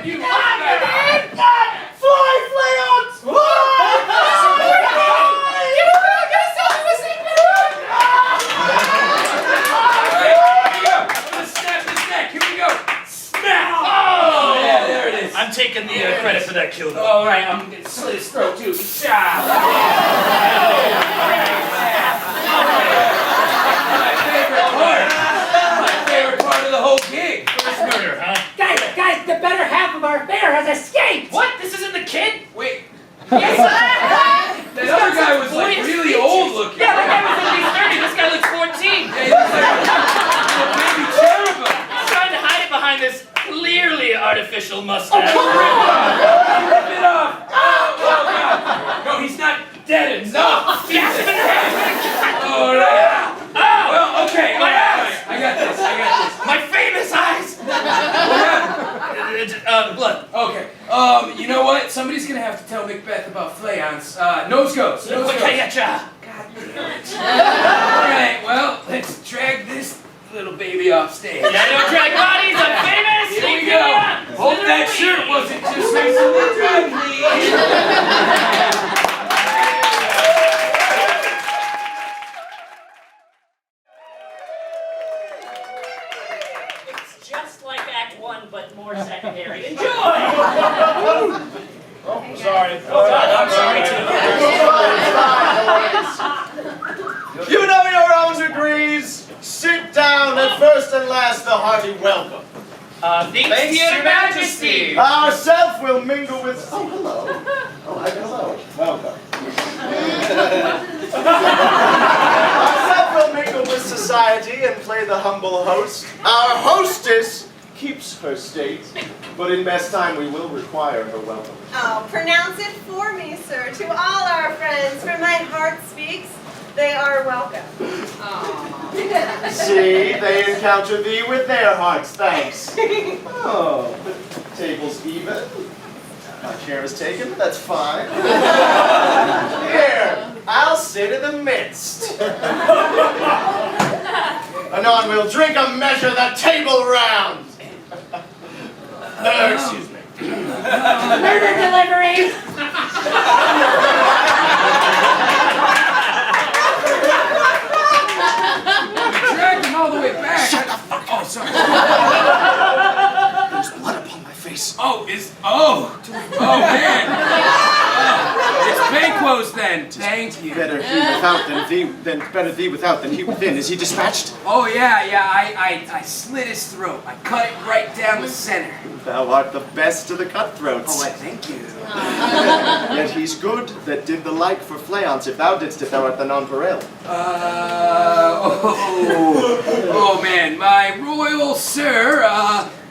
You Fly, Fleance! I'm taking the credit for that kill. All right, I'm gonna slit his throat too. My favorite part of the whole gig. First murder, huh? Guys, the better half of our fare has escaped. What? This isn't the kid? Wait, Yes, that other guy was like really old looking. Yeah, that guy was at least 30. This guy looks 14. Yeah, he looks like a baby cherubim. He's trying to hide it behind this clearly artificial mustache. Rip it off! Oh, God! No, he's not dead enough! Yes, in the head. All right. Oh, Well, okay, all my right. eyes. I got this. My famous eyes. Blood. Okay. You know what? Somebody's gonna have to tell Macbeth about Fleance. Nose goes. Nose goes. Okay, God damn it. All right. Well, let's drag this little baby off stage. Yeah, don't drag bodies of famous. Here we go. Hope that shirt wasn't just recently dry cleaned. It's just like Act 1, but more secondary. Enjoy! Oh, sorry. I'm sorry too. You know your own degrees. Sit down, and first and last, the hearty welcome. Thanks to your majesty. Ourself will mingle with... Oh, hello. Oh, hello. Welcome. Ourself will mingle with society and play the humble host. Our hostess keeps her state, but in best time we will require her welcome. Oh, pronounce it for me, sir. To all our friends, for my heart speaks, they are welcome. See, they encounter thee with their hearts, thanks. Oh, the table's even. My chair is taken, that's fine. Here, I'll sit in the midst. Anon we'll drink a measure the table round. Excuse me. Murder delivery! Dragged him all the way back. Shut the fuck up. Oh, sorry. There's blood upon my face. Oh, man. It's Banquo's then. Thank you. Better he without better thee without than he within. Is he dispatched? Oh, yeah. I slit his throat. I cut it right down the center. Thou art the best of the cutthroats. Oh, I thank you. Yet he's good that did the like for Fleance. If thou didst it, thou art the nonpareil. Oh, man. My royal sir,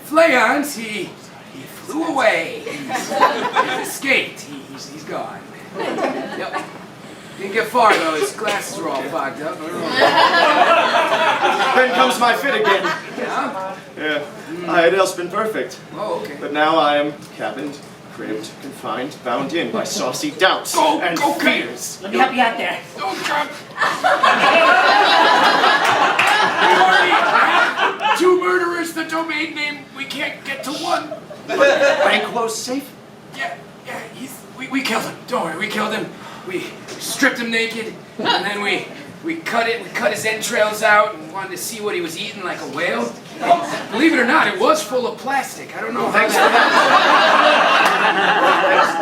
Fleance, he flew away. He's escaped. He's gone. Yep. Didn't get far, though. His glasses were all fogged up. Then comes my fit again. Yeah? Yeah. I had else been perfect. Oh, okay. But now I am cabined, cribbed, confined, bound in by saucy doubts and fears. Let me help you out there. Oh, God. We already have 2 murderers, the domain name. We can't get to 1. Banquo's safe? Yeah, we killed him. Don't worry, we killed him. We stripped him naked, and then we cut his entrails out and wanted to see what he was eating like a whale. Believe it or not, it was full of plastic. I don't know. Thanks for that.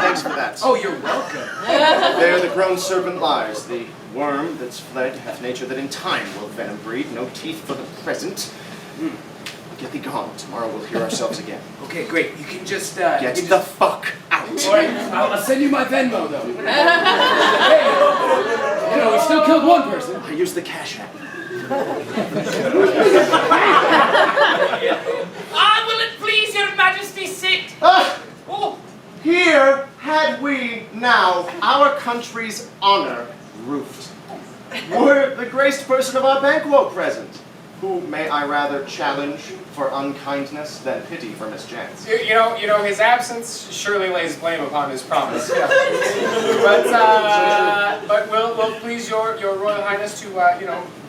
Thanks for that. Oh, you're welcome. There the grown serpent lies, the worm that's fled hath nature that in time will venom breed, no teeth for the present. Get thee gone. Tomorrow we'll hear ourselves again. Okay, great. You can just Get the fuck out. All right, I'll send you my Venmo though. Hey, we still killed 1 person. I used the cash app. Will it please your majesty sit? Oh. Here had we now our country's honor roofed. Were the graced person of our Banquo present, who may I rather challenge for unkindness than pity for mischance. You know, his absence surely lays blame upon his promise. But will please your Royal Highness to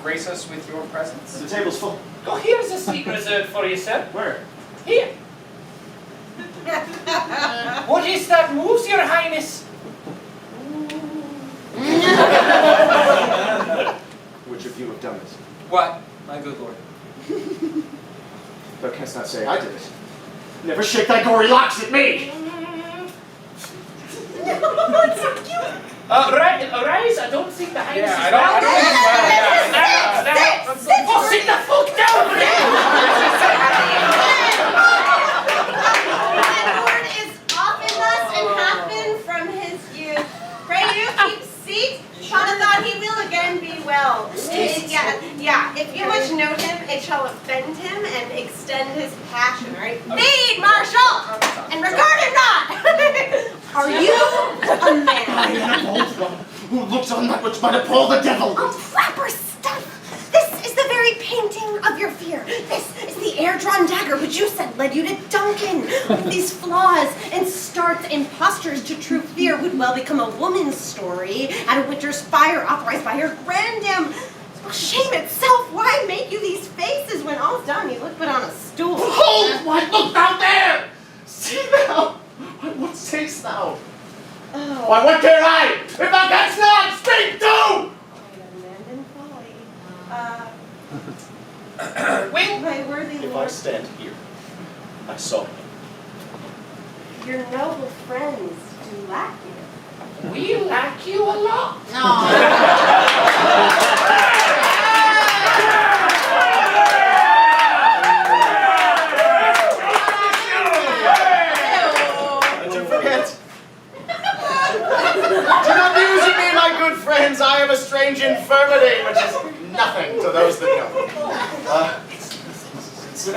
grace us with your presence. The table's full. Oh, here's a seat reserved for you, sir. Where? Here. What is that moves, your highness? Which of you have done this? What, my good lord? Thou canst not say I did it. Never shake thy gory locks at me! Arise, I don't think the highness Yeah, is I don't think Oh, sit the fuck down! That word is often thus and hath been from his youth. Pray you keep seat. Father thought he will again be well. Yeah, if you much note him, it shall offend him and extend his passion, right? Feed, Marshal! And regard him not! Are you a man? I am an old one who looks on that which might appall the devil. Oh, proper stuff! This is the very painting of your fear. This is the air-drawn dagger which you said led you to Duncan. With these flaws and starts impostures to true fear would well become a woman's story at a winter's fire authorized by her grandam. Well, shame itself, why make you these faces when all's done? You look but on a stool. Hold! Why, look down there! See thou! Why, what sayst thou? Oh. Why, what care I? If thou canst not, speak to! Abandoned folly. Well, My worthy If I lord, stand here, I saw him. your noble friends do lack you. we lack you a lot. Don't you forget. Do not muse at me, my good friends. I have a strange infirmity, which is nothing to those that know me. You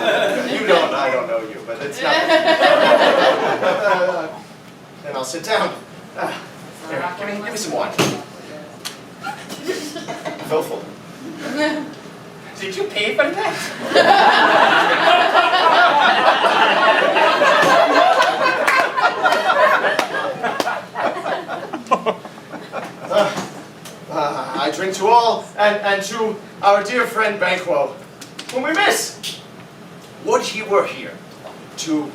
don't, I don't know you, but it's nothing. Then I'll sit down. Here, give me some wine. Filthful. Did you pay for that? I drink to all, and to our dear friend Banquo, whom we miss. Would he were here, to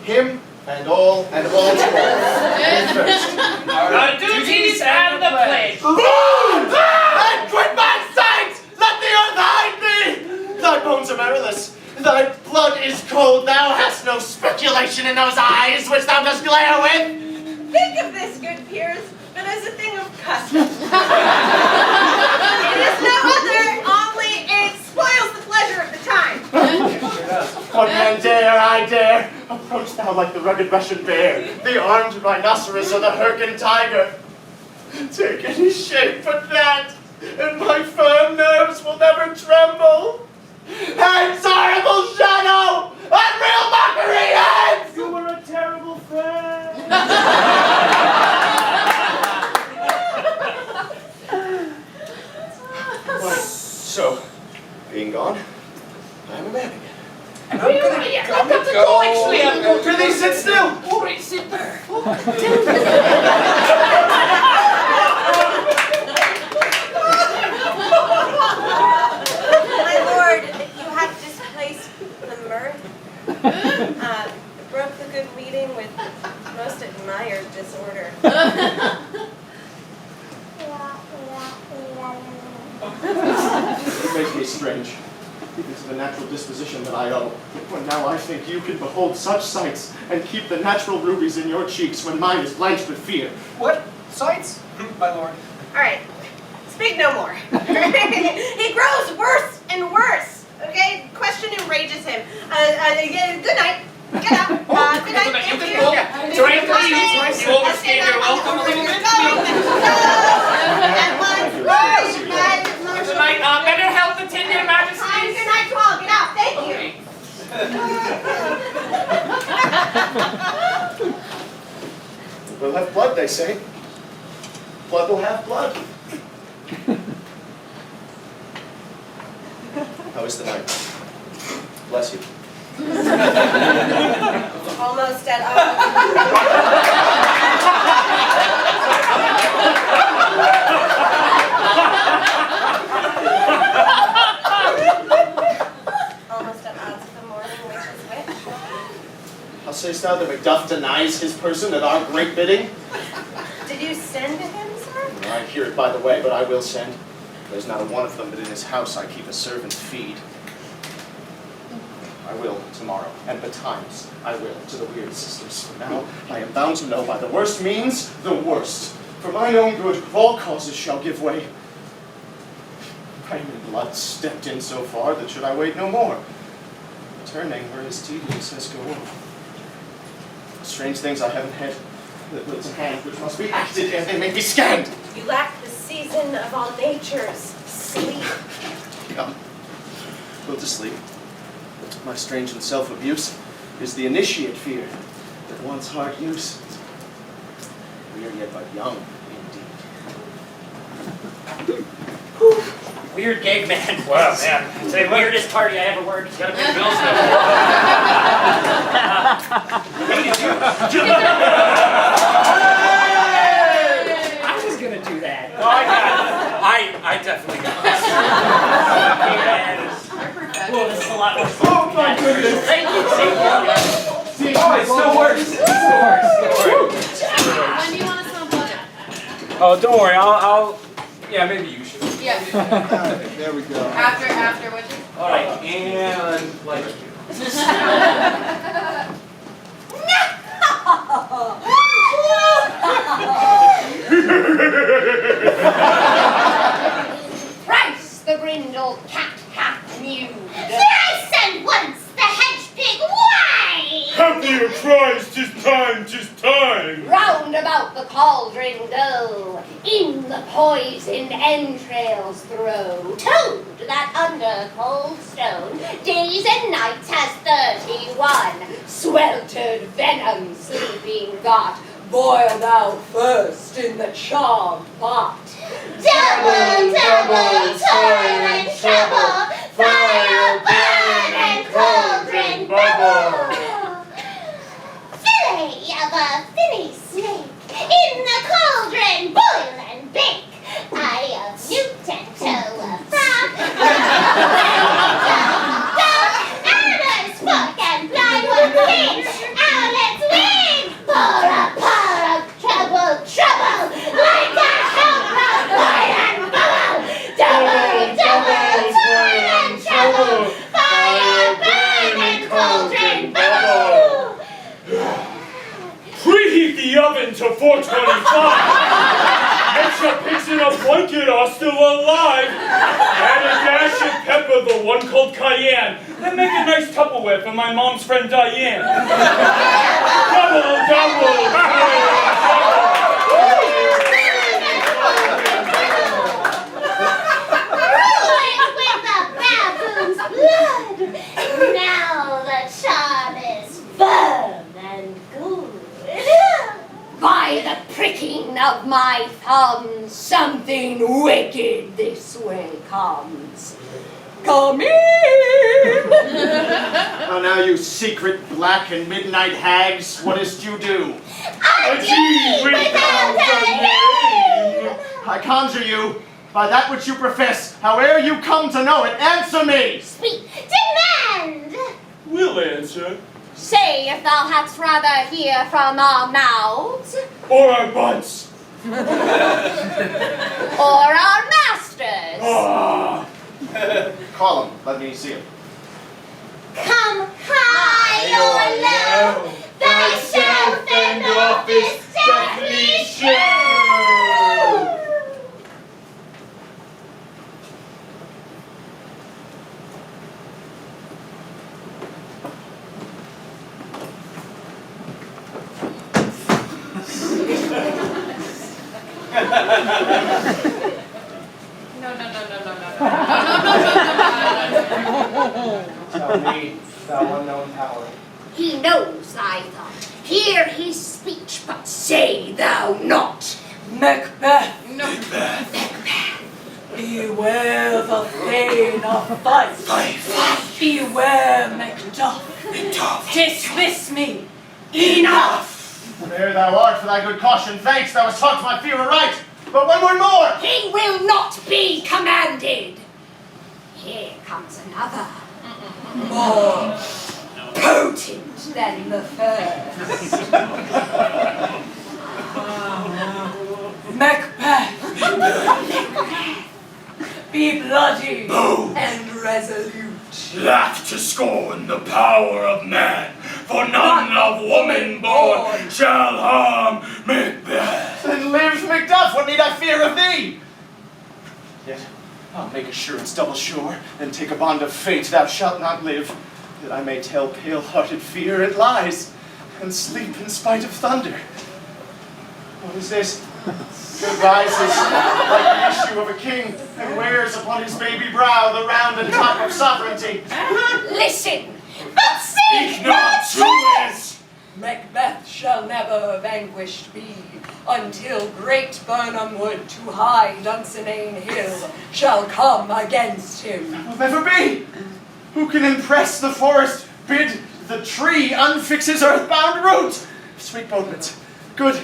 him and all to all. First. Our duties and the pledge. And quit my sight! Let the earth hide me! Thy bones are marrowless. Thy blood is cold. Thou hast no speculation in those eyes which thou dost glare with. Think of this, good peers, but as a thing of custom. It is no other, only it spoils the pleasure of the time. What man dare, I dare. Approach thou like the rugged Russian bear, the armed rhinoceros, or the Hyrcan tiger. Take any shape but that, and my firm nerves will never tremble. Hence, horrible shadow, unreal mockery, hence! You were a terrible friend. So, being gone, I am a man again. I'm gonna go. Actually, I'm going to Prithee, sit still! All right, sit there. My lord, you have displaced the mirth, broke the good meeting with most admired disorder. It makes me strange. It is the natural disposition that I owe. When now I think you can behold such sights and keep the natural rubies in your cheeks when mine is blanched with fear. What? Sights? My lord. All right, speak no more. He grows worse and worse. Okay, question enrages him. Good night. Get up. Good night. You Thank can you. go. Directly, you overstayed your welcome. At once. Good Tonight, better health attend your majesty. Good night to all. Get out. Thank you. We'll have blood, they say. Blood will have blood. How is the night? Bless you. Almost at odds of the morning, which is which? How sayest thou that Macduff denies his person at our great bidding? Did you send to him, sir? I hear it by the way, but I will send. There's not a one of them but in his house I keep a servant feed. I will tomorrow, and betimes I will to the weird sisters. For now, I am bound to know by the worst means, the worst. For mine own good, all causes shall give way. Time and blood stepped in so far that should I wait no more, turning where his tedious has gone. Strange things I haven't had to hand, which must be acted ere they may be scanned. You lack the season of all nature's sleep. Come, go to sleep. My strange and self-abuse is the initiate fear that wants hard use. We are yet but young, indeed. Weird gay man. Wow, man. It's the weirdest party I ever worked. Gotta pay the bills I was gonna do that. Oh, I got it. I definitely got this. Oh, don't worry. Yeah, maybe you should. Yeah. There we go. After what you? All right, and like. Thrice the brindle cat hath mewed. Thrice and once the hedge pig whined. Happier cries, 'tis time, 'tis time. Round about the cauldron go, in the poisoned entrails throw. Toad that under cold stone, days and nights has 31. Sweltered venom sleeping got, boil thou first in the charmed pot. Double, double, toil and trouble, fire burn and cauldron bubble. Fillet of a finny snake, in the cauldron boil and bake. Eye of newt and toe of frog, adder's fork and blindwood cage, owlet's wing, pour of trouble, trouble, like a hellbound boil and bubble. Double, double, toil and trouble, fire burn and cauldron bubble. Preheat the oven to 425. Make sure pigs in a blanket are still alive. Add a dash of pepper, the one called cayenne. Then make a nice Tupperware for my mom's friend Diane. Double, double, Ruined with the baboon's blood. Now the charm is firm and good. By the pricking of my thumb, something wicked this way comes. Come in! Oh, now, you secret black and midnight hags, what is't you do? A deed without a name. I conjure you, by that which you profess, howe'er you come to know it, answer me! Speak, demand. We'll answer. Say if thou hadst rather hear from our mouths, Or our butts. or our masters. Ah. Call him, let me see him. Come high or low, thyself and office deftly show. Tell me, thou unknown power. He knows thy thought. Hear his speech, but say thou not. Macbeth. Beware the Thane of Fife. Beware Macduff. Dismiss me. Enough. There thou art for thy good caution. Thanks, thou hast taught my fear aright. But one word more! He will not be commanded. Here comes another. More potent than the first. Macbeth. Be bloody and resolute. Laugh to scorn the power of man, for none of woman born shall harm Macbeth. Then live, Macduff, what need I fear of thee? Yet I'll make assurance double sure, and take a bond of fate thou shalt not live, that I may tell pale-hearted fear it lies, and sleep in spite of thunder. What is this? That rises like the issue of a king, and wears upon his baby brow the round and top of sovereignty. Listen. But speak not to it! Macbeth shall never vanquished be, until great Birnam Wood to high Dunsinane Hill shall come against him. Will never be! Who can impress the forest, bid the tree unfix his earthbound root? Sweet bodements, good,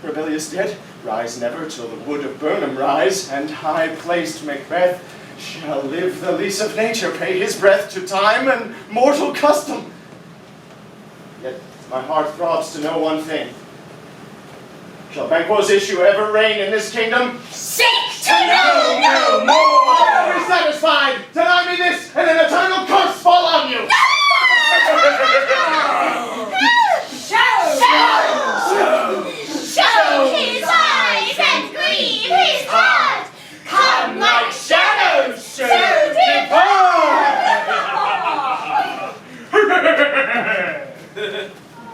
rebellious dead, rise never till the wood of Birnam rise, and high-placed Macbeth shall live the lease of nature, pay his breath to time and mortal custom. Yet my heart throbs to know one thing. Shall Banquo's issue ever reign in this kingdom? Seek to know no more! I'll never be satisfied! Deny me this, and an eternal curse fall on you! Show his eyes and grieve his heart! Come like shadows to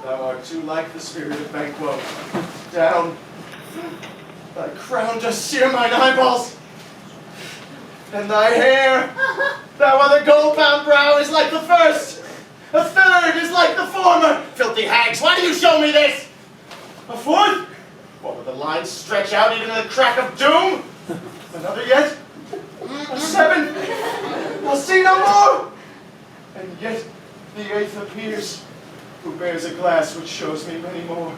Thou art too like the spirit of Banquo. Down. Thy crown does sear mine eyeballs. And thy hair, thou other gold-bound brow, is like the first. A third is like the former. Filthy hags, why do you show me this? A fourth? What, will the lines stretch out even in the crack of doom? Another yet? A seventh? I'll see no more. And yet the eighth appears, who bears a glass which shows me many more.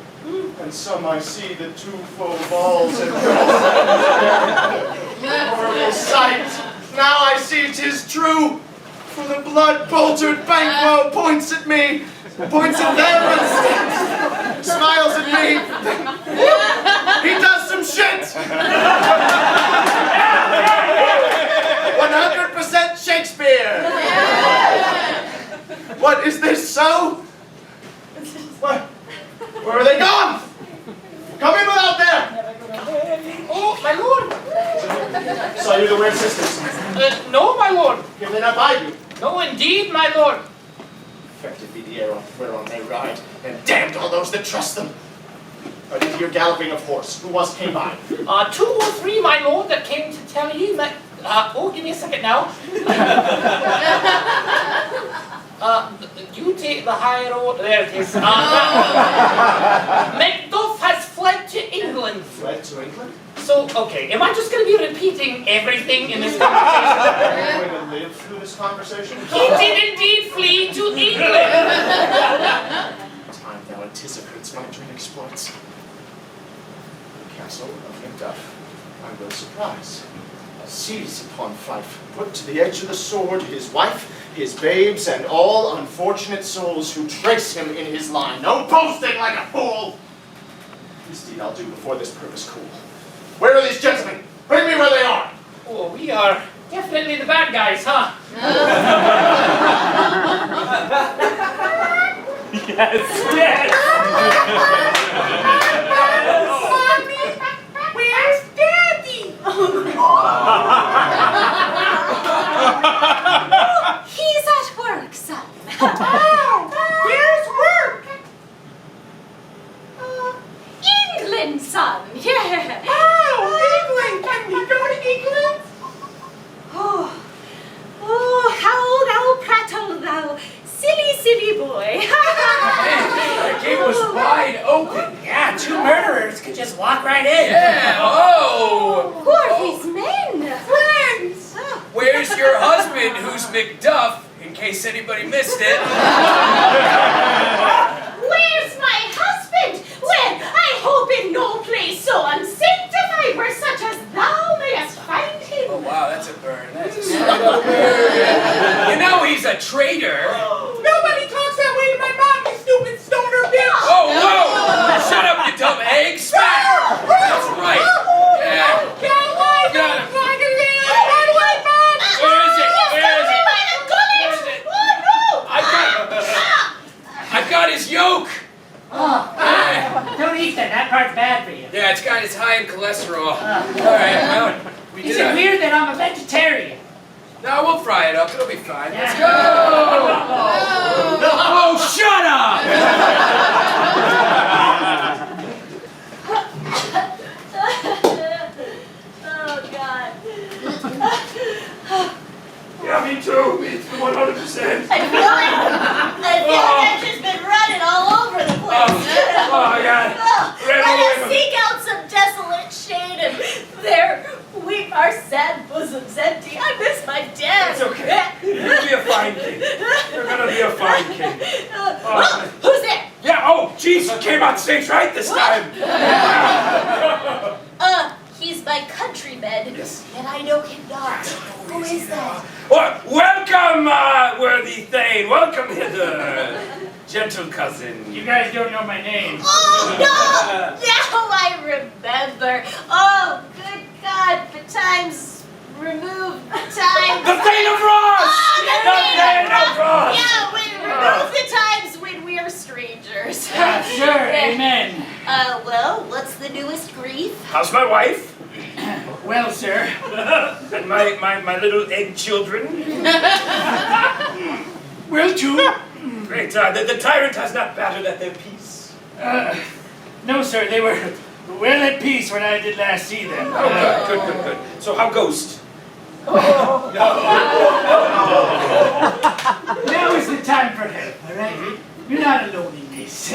And some I see the twofold balls and horrible sight. Now I see 'tis true, for the blood-boltered Banquo points at me, points at them and smiles at me. He does some shit. 100% Shakespeare. What, is this so? What? Where are they gone? Come in without there! Oh, my lord! Saw you the weird sisters. No, my lord! Can they not bide you? No, indeed, my lord! Infected be the air whereon they ride, and damned all those that trust them. I did hear galloping of horse. Who was came by? 2 or 3, my lord, that came to tell you that... oh, give me a second now. You take the high road. There it is. Macduff has fled to England. Fled to England? So, okay, am I just going to be repeating everything in this conversation? Are you going to live through this conversation? He did indeed flee to England. Time thou anticipates my dream exploits. The castle of Macduff I will surprise. Seize upon Fife, put to the edge of the sword his wife, his babes, and all unfortunate souls who trace him in his line. No boasting like a fool! This deed I'll do before this purpose cool. Where are these gentlemen? Bring me where they are! Oh, we are definitely the bad guys, huh? Yes! Mommy, where's Daddy? He's at work, son. Where's work? England, son. Yeah. England. Can we go to England? How thou prattle, thou silly boy. The gate was wide open. Yeah, 2 murderers could just walk right in. Yeah, oh! Who are these men? Friends. Where's your husband, who's Macduff, in case anybody missed it? Where's my husband? Well, I hope in no place so unsanctified where such as thou mayest find him. Oh, wow, that's a burn. That's a struggle burn. You know he's a traitor. Nobody talks that way to my mom, you stupid stoner bitch. Oh, whoa! Shut up, you dumb egg! Smack! That's right. Yeah. Got him. Where is it? Where is it? I've got his yoke. Don't eat that. That part's bad for you. Yeah, it's high in cholesterol. All right, well, we Is did it weird that I'm a vegetarian? No, we'll fry it up. It'll be fine. Let's go. Oh, shut up! Oh, God. Yeah, me too. It's 100%. I feel like I've just been running all over the place. Oh, my God. Let us seek out some desolate shade and there weep our sad bosoms empty. I miss my dad. It's okay. You'll be a fine king. You're gonna be a fine king. Who's there? Yeah, oh, jeez, you came on stage right this time. He's my countryman. Yes. And I know him not. Who is that? Well, welcome, worthy Thane. Welcome hither. gentle cousin. You guys don't know my name. Oh, no! Now I remember. Oh, good God, the times removed time. The Thane of Ross! Oh, the Thane of Ross! Yeah, we remove the times when we are strangers. Sure, amen. Well, what's the newest grief? How's my wife? Well, sir. And my little egg children? Well, too. Great. The tyrant has not battered at their peace. No, sir, they were well at peace when I did last see them. Oh, good. So how Ghost? Now is the time for help, all right? You're not alone in this.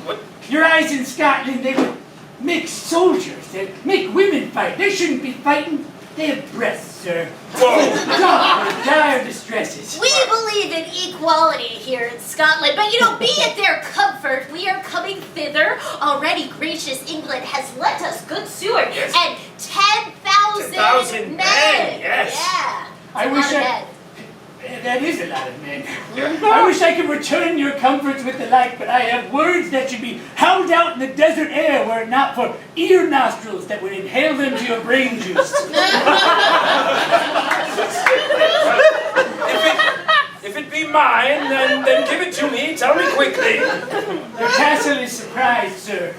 What? Your eyes in Scotland, they would make soldiers. They make women fight. They shouldn't be fighting. They have breasts, sir. Whoa. God, dire distresses. We believe in equality here in Scotland, but be it their comfort, we are coming thither. Already gracious England has lent us good steward Yes. and 10,000 men. Yes. Yeah. I wish that is a lot of men. I wish I could return your comforts with the like, but I have words that should be howled out in the desert air were it not for ear nostrils that would inhale them to your brain juice. If it be mine, then give it to me. Tell me quickly. Your castle is surprised, sir,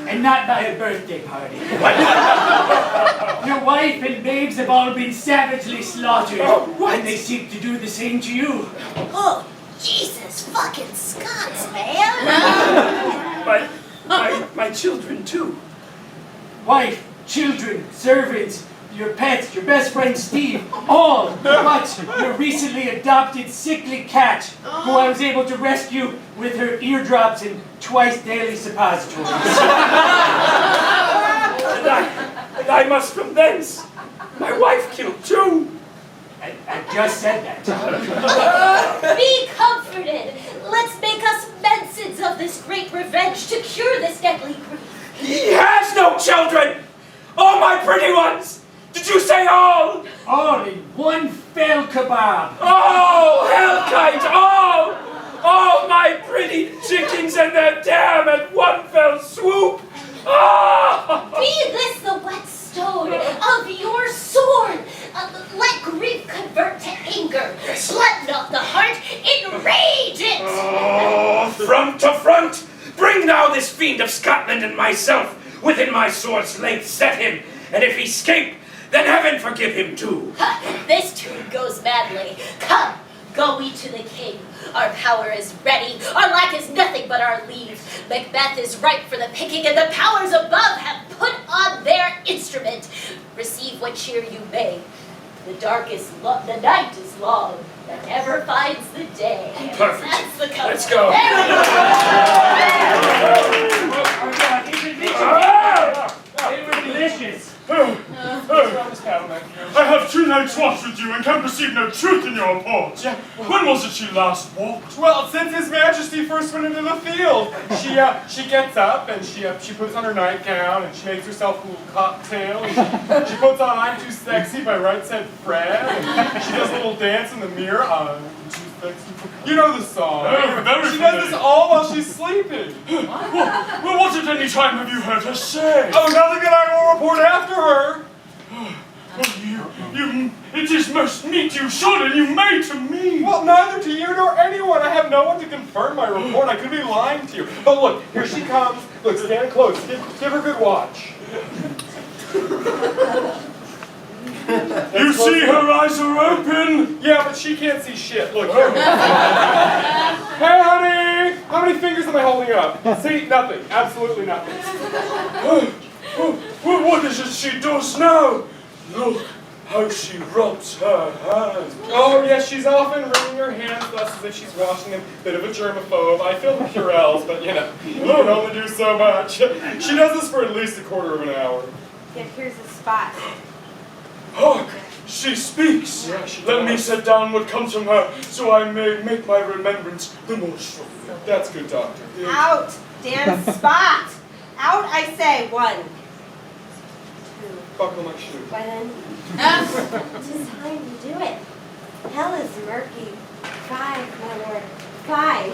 and not by a birthday party. Your wife and babes have all been savagely slaughtered, and they seek to do the same to you. Oh, Jesus fucking Scots, man. My children too. Wife, children, servants, your pets, your best friend Steve, all but your recently adopted sickly cat, who I was able to rescue with her eardrops and twice daily suppositories. And I must from thence. My wife killed too. I just said that. Be comforted. Let's make us medicines of this great revenge to cure this deadly grief. He has no children. All my pretty ones. Did you say all? All in one fell kebab. Oh, hellkite, all my pretty chickens and their dam at one fell swoop. Oh! Be this the whetstone of your sword. Let grief convert to anger. Blood not the heart, enrage it. Oh, front to front. Bring now this fiend of Scotland and myself. Within my sword's length set him, and if he scape, then heaven forgive him too. This tune goes madly. Come, go we to the king. Our power is ready. Our lack is nothing but our leave. Macbeth is ripe for the picking, and the powers above have put on their instrument. Receive what cheer you may. The night is long, that never finds the day. Perfect. That's the color. Let's go. There we They were delicious. I have 2 nights' watch with you and can perceive no truth in your reports. When was it you last walked? Well, since His Majesty first went into the field, she gets up and she puts on her nightgown and she makes herself a little cocktail. And she puts on "I'm Too Sexy" by Right Said Fred. And she does a little dance in the mirror. I'm too sexy. You know the song. Oh, very She does this all while she's sleeping. Well, what at any time have you heard her say? Oh, nothing that I will report after her. It is most meet you should, and you may to me. Well, neither to you nor anyone. I have no one to confirm my report. I could be lying to you. But look, here she comes. Look, stand close. Give her good watch. You see her eyes are open. Yeah, but she can't see shit. Look here. Hey, honey! How many fingers am I holding up? See, nothing. Absolutely nothing. What is it she does now? Look how she rubs her hands. Oh, yes, she's often wringing her hands thus as if she's washing them. Bit of a germaphobe. I feel the Purells, but you can only do so much. She does this for at least a quarter of an hour. Yeah, here's a spot. Hark! She speaks. Yeah, she Let does. me set down what comes from her, so I may make my remembrance the more strong. That's good, Doctor. Out! Damn spot! Out, I say. 1, 2. Buckle my shoe. Why then? Tis time to do it. Hell is murky. 5, my lord. Fine.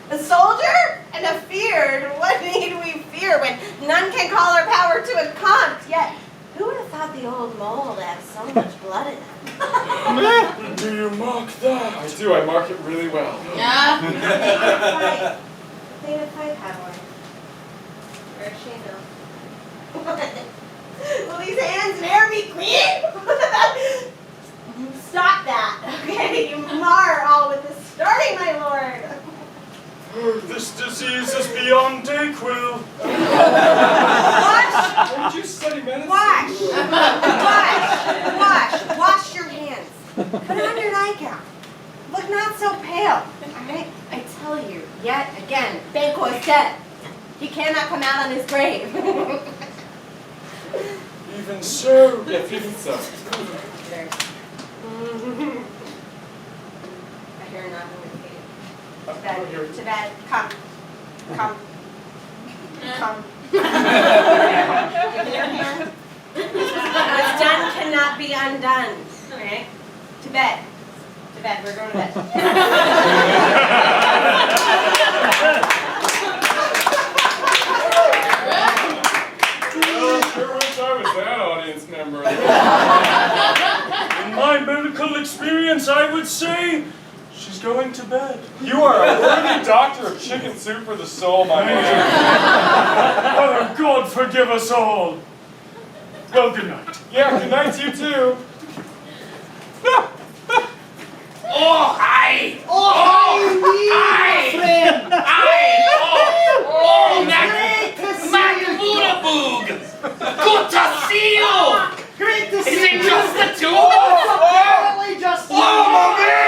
A soldier and a feared. What need we fear when none can call our power to account? Yet, who would have thought the old mole to have so much blood in him? Do you mark that? I do. I mark it really well. Yeah. They didn't fight that one. Where's she now? Will these hands ne'er be clean? Stop that, okay? You mar all with the starting, my lord. This disease is beyond Dayquil. Wash! Don't you study medicine? Wash! Wash your hands. Put on your nightgown. Look not so pale. Alright? I tell you, yet again, Banquo is dead. He cannot come out on his grave. Even so. Yes, even so. I hear nothing with feet. I hear it. To bed. Come. Come. Give me your hand. What's done cannot be undone. Okay? To bed. To bed. We're going to bed. Oh, sure wish I was that audience member. In my medical experience, I would say she's going to bed. You are a worthy doctor of chicken soup for the soul, my man. Oh, God forgive us all. Well, good night. Yeah, good night to you too. Oh, hi! Oh, Hi! friend! Macboonaboog! Good to see you! Great to Is see it you! just the two of us? Apparently just you! Oh, man!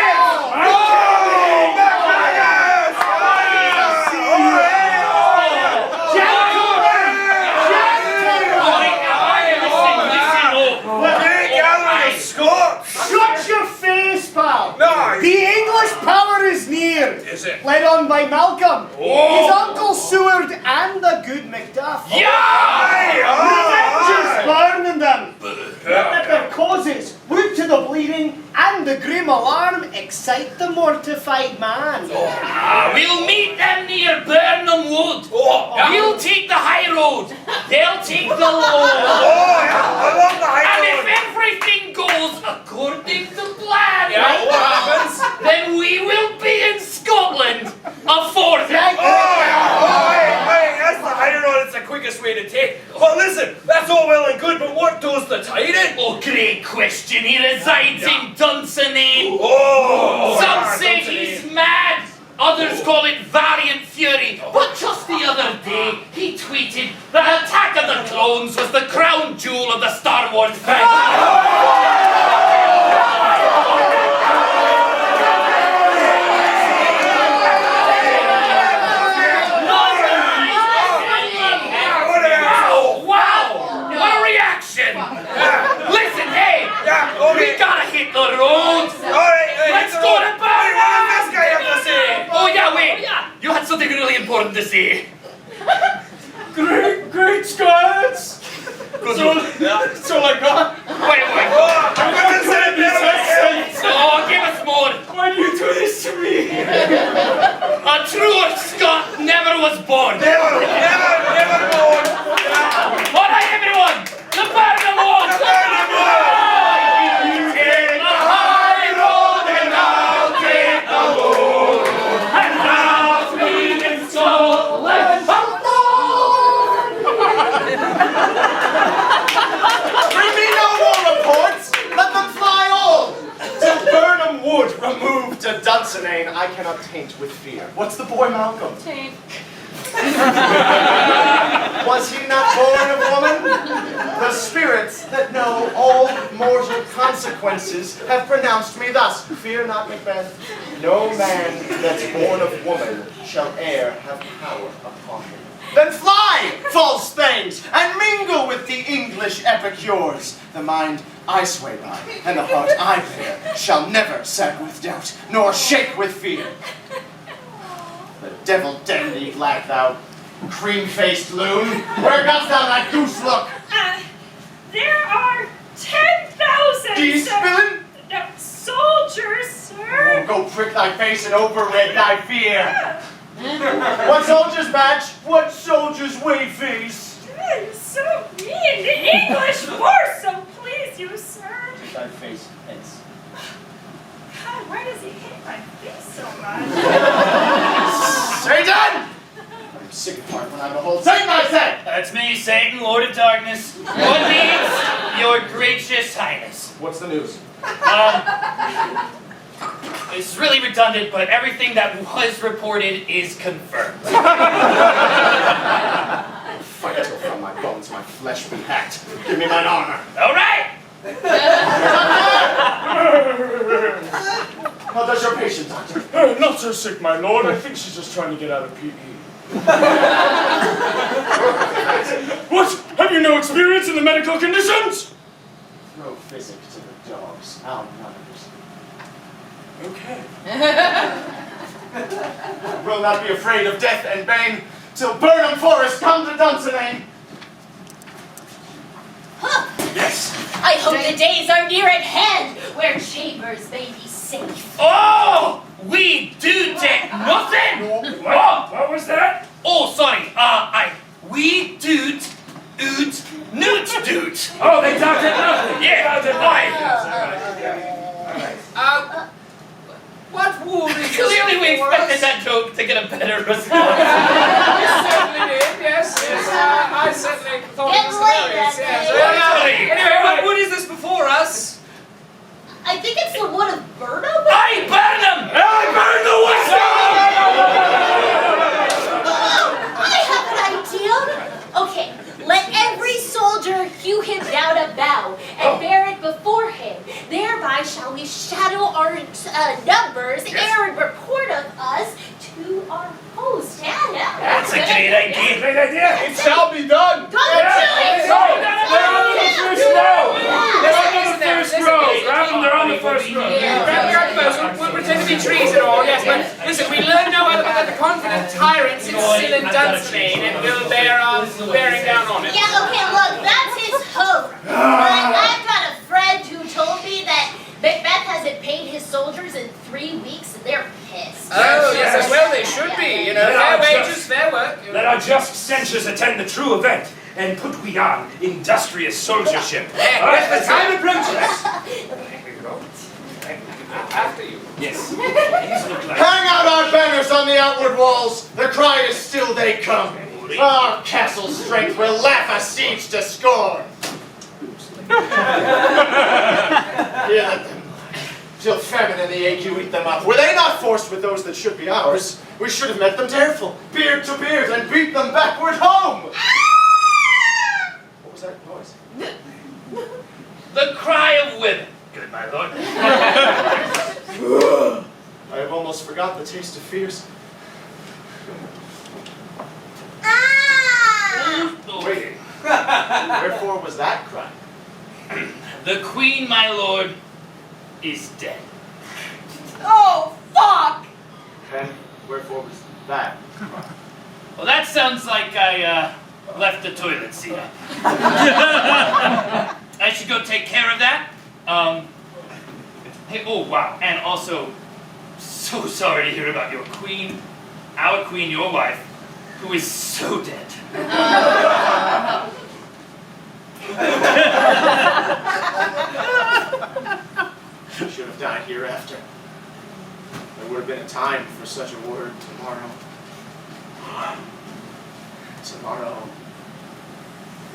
Shut your face, pal! No. The English power is near! Is it? Led on by Malcolm, Oh. his Uncle Seward, and the good Macduff. Yeah! Revenge is burning them! Let their causes, wood to the bleeding, and the grim alarm excite the mortified man. We'll meet them near Burnham Wood. We'll take the high road. They'll take the low. I love the And if everything goes according to plan, what happens? then we will be in Scotland a fortnight. Wait, that's the high road, it's the quickest way to take. But listen, that's all well and good, but what does the tiding? Oh, great question. He resides in Dunsinane. Oh! Some say he's mad. Others call it Valiant Fury. But just the other day, he tweeted that Attack of the Clones was the crown jewel of the Star Wars franchise. Wow! What a reaction! Listen, hey! We gotta hit the road! Let's go to Burnham! What does this guy have to say? Oh yeah, wait! You had something really important to say. Great Scots! So like that? Wait. I'm gonna say it. Oh, give us more! Why do you do this to me? A truer Scot never was born! Never born. Alright, everyone! The Burnham Road! You take the high road and I'll take the low. And now we in Scotland alone! Bring me no more reports! Let them fly all! Till Burnham Wood removed to Dunsinane, I cannot taint with fear. What's the boy Malcolm? Taint. Was he not born of woman? The spirits that know all mortal consequences have pronounced me thus. Fear not, Macbeth. No man that's born of woman shall e'er have power upon him. Then fly, false things, and mingle with the English epicures. The mind I sway by, and the heart I bear, shall never sag with doubt, nor shake with fear. The devil damn thee, black thou cream-faced loon! Where dost thou that goose look? There are 10,000 Geese, villain? soldiers Oh, go prick thy face and overrate thy fear. What soldier's badge? What soldier's wave face? You're so mean. The English war, so please you, sir. Thy face hence. God, why does he hate my face so much? Satan! I'm sick of heart when I behold Satan, I say! That's me, Satan, Lord of Darkness. What needs your gracious highness? What's the news? It's really redundant, but everything that was reported is confirmed. Fight till from my bones my flesh be hacked. Give me mine armor. All right! How does your patient, doctor? Not so sick, my lord. I think she's just trying to get out of PE. What? Have you no experience in the medical conditions? Throw physic to the dogs. Our mothers. Okay. Will not be afraid of death and bane till Burnham Forest come to Dunsinane. Yes. I hope the days are near at hand where chambers may be safe. Oh! We do take nothing! What was that? Oh, sorry. We doot, oot, newt doot. Oh, they talked at nothing. Yeah, What wool is Clearly we for expected us? that joke to get a better response. You certainly did, yes. I certainly thought it was hilarious. Yes. Anyway, what wood is this before us? I think it's the wood of Burnham. I burn them! I burn the I have an idea. Okay, let every soldier hew him down a bough and bear it before him. Thereby shall we shadow our numbers and report of us to our host. Yeah. That's a great idea. Great idea. It shall be done. Go do it! They're on the first row. They're on the first row. Grab them, they're on the first row. We'll pretend to be trees and all, yes, but listen, we learn no other but that the confident tyrant sits still in Dunsinane and will bearing down on it. Yeah, okay, look, that's his hope. But I've got a friend who told me that Macbeth hasn't paid his soldiers in 3 weeks and they're pissed. Oh, yes, as well they should be, you know. Fair wages, fair work. Let our just censures attend the true event, and put we on industrious soldiership. As the time approaches. After you. Yes. Hang out our banners on the outward walls. The cry is still they come. Our castle strength will laugh a siege to scorn. Here let them lie, till famine and the ague eat them up. Were they not forced with those that should be ours, we should have met them tearful, beard to beard, and beat them backward home. What was that noise? The cry of women. Good, my lord. I have almost forgot the taste of fears. Wait, wherefore was that cry? The queen, my lord, is dead. Oh, fuck! And wherefore was that? Well, that sounds like I left the toilet seat up. I should go take care of that. Hey, oh wow, and also, so sorry to hear about your queen, our queen, your wife, who is so dead. She should have died hereafter. There would have been a time for such a word tomorrow. Tomorrow.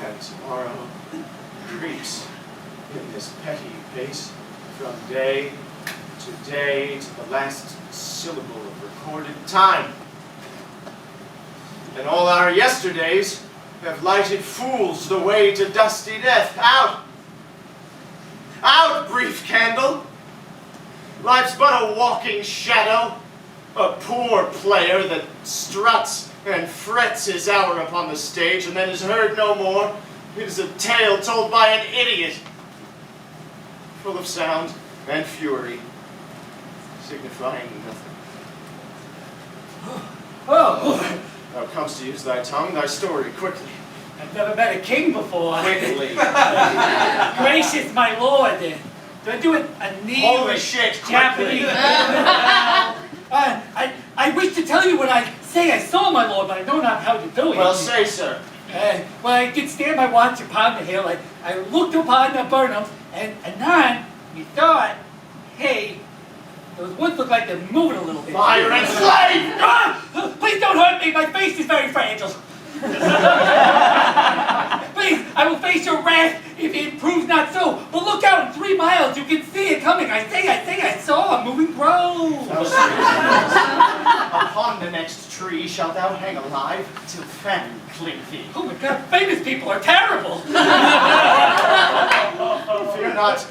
And tomorrow creeps in this petty pace from day to day to the last syllable of recorded time. And all our yesterdays have lighted fools the way to dusty death. Out! Out, brief candle! Life's but a walking shadow, a poor player that struts and frets his hour upon the stage and then is heard no more. It is a tale told by an idiot, full of sound and fury, signifying nothing. Oh, Thou comest to use thy tongue, thy story, quickly. I've never met a king before. Quickly. Gracious my lord, Do I do a knee? Holy shit, Japanese. I wish to tell you what I say I saw, my lord, but I know not how to do it. Well, say, sir. Well, I did stand my watch upon the hill. I looked upon the burnhams, and anon, methought, hey, those woods look like they're moving a little bit. Fire and slave! Ah! Please don't hurt me. My face is very fragile. Please, I will face your wrath if it proves not so. But look out, in 3 miles, you can see it coming. I saw a moving grove. Upon the next tree shalt thou hang alive till famine cling thee. Oh my God, famous people are terrible. Fear not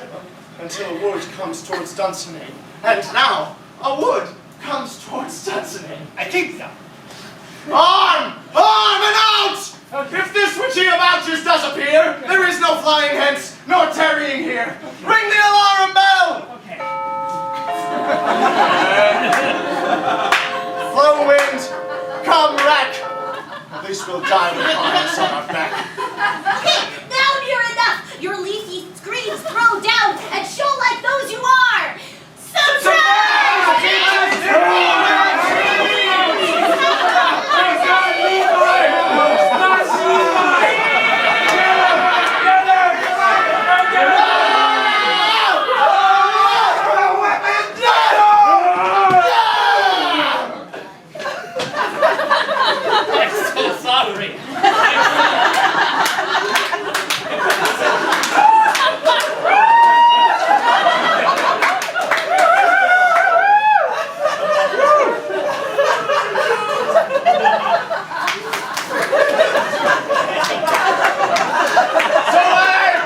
until a wood comes towards Dunsinane. And now, a wood comes towards Dunsinane. I think so. Arm! Arm and out! If this witchy vouchers does appear, there is no flying hence, nor tarrying here. Ring the alarm bell! Okay. Flow wind, come wreck. At least we'll die with harness on our back. Okay, now near enough. Your leafy screams throw down and show like those you are. I'm so sorry.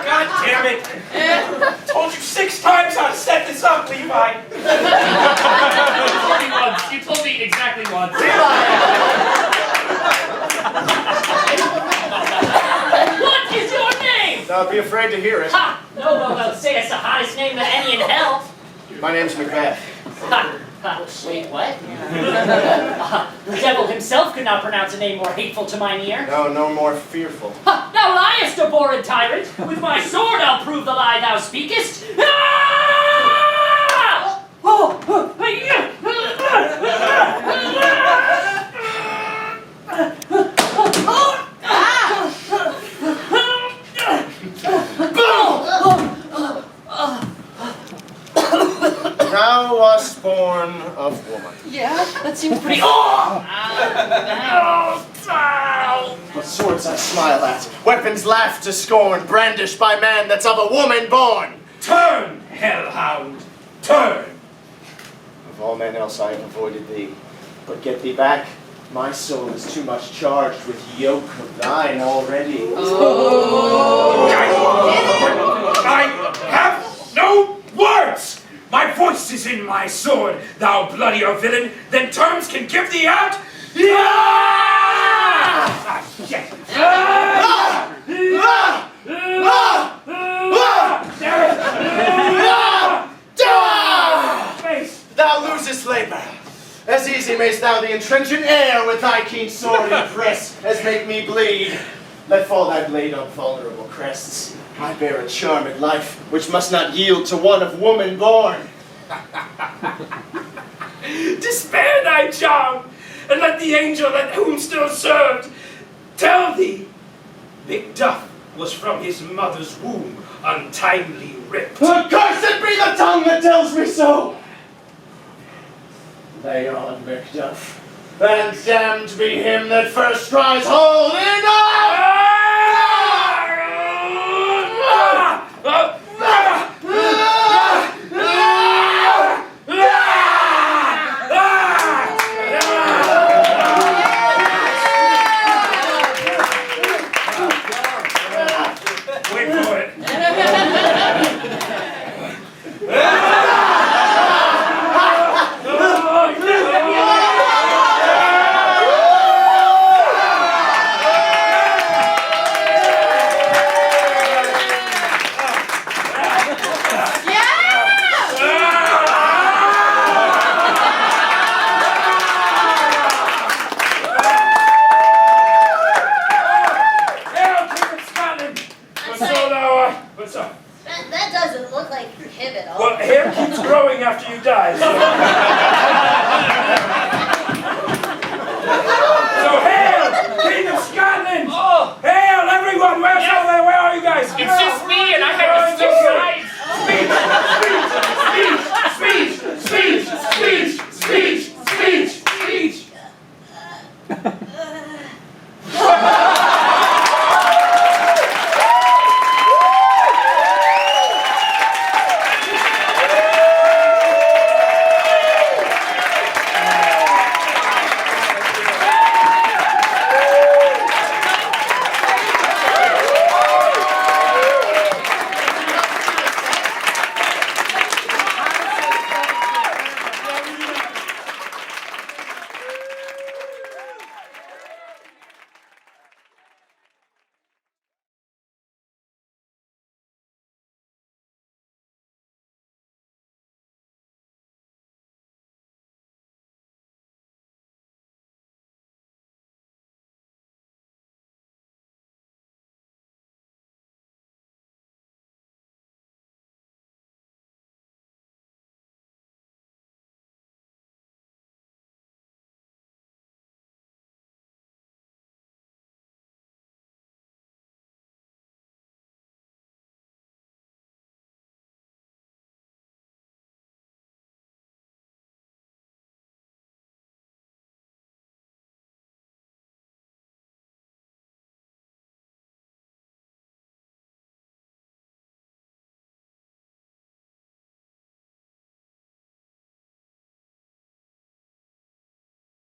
God damn it! Told you 6 times how to set this up, Levi. You told me exactly once. What is your name? Don't be afraid to hear it. Ha! No, say it's the hottest name that any in hell. My name's Macbeth. Ha! Wait, what? The devil himself could not pronounce a name more hateful to mine ear. No more fearful. Ha! Thou liest, abhorred tyrant! With my sword I'll prove the lie thou speakest! Ah! Thou wast born of woman. Yeah, that seems pretty. But swords I smile at, weapons laugh to scorn, brandished by man that's of a woman born. Turn, hellhound, turn! Of all men else I have avoided thee, but get thee back. My soul is too much charged with yoke of thine already. I have no words! My voice is in my sword, thou bloodier villain, than terms can give thee out! Thou losest labor. As easy mayst thou the entrenchant air with thy keen sword impress, as make me bleed. Let fall thy blade on vulnerable crests. I bear a charmed life, which must not yield to one of woman born. Despair thy charm, and let the angel that whom still served tell thee, Macduff was from his mother's womb untimely ripped. Cursed be the tongue that tells me so! Lay on, Macduff, and damned be him that first tries holding on! Wait for it. Anyone? Where are you guys? It's just me, and I have to Speech! Speech! Speech! Speech! Speech! Speech! Speech!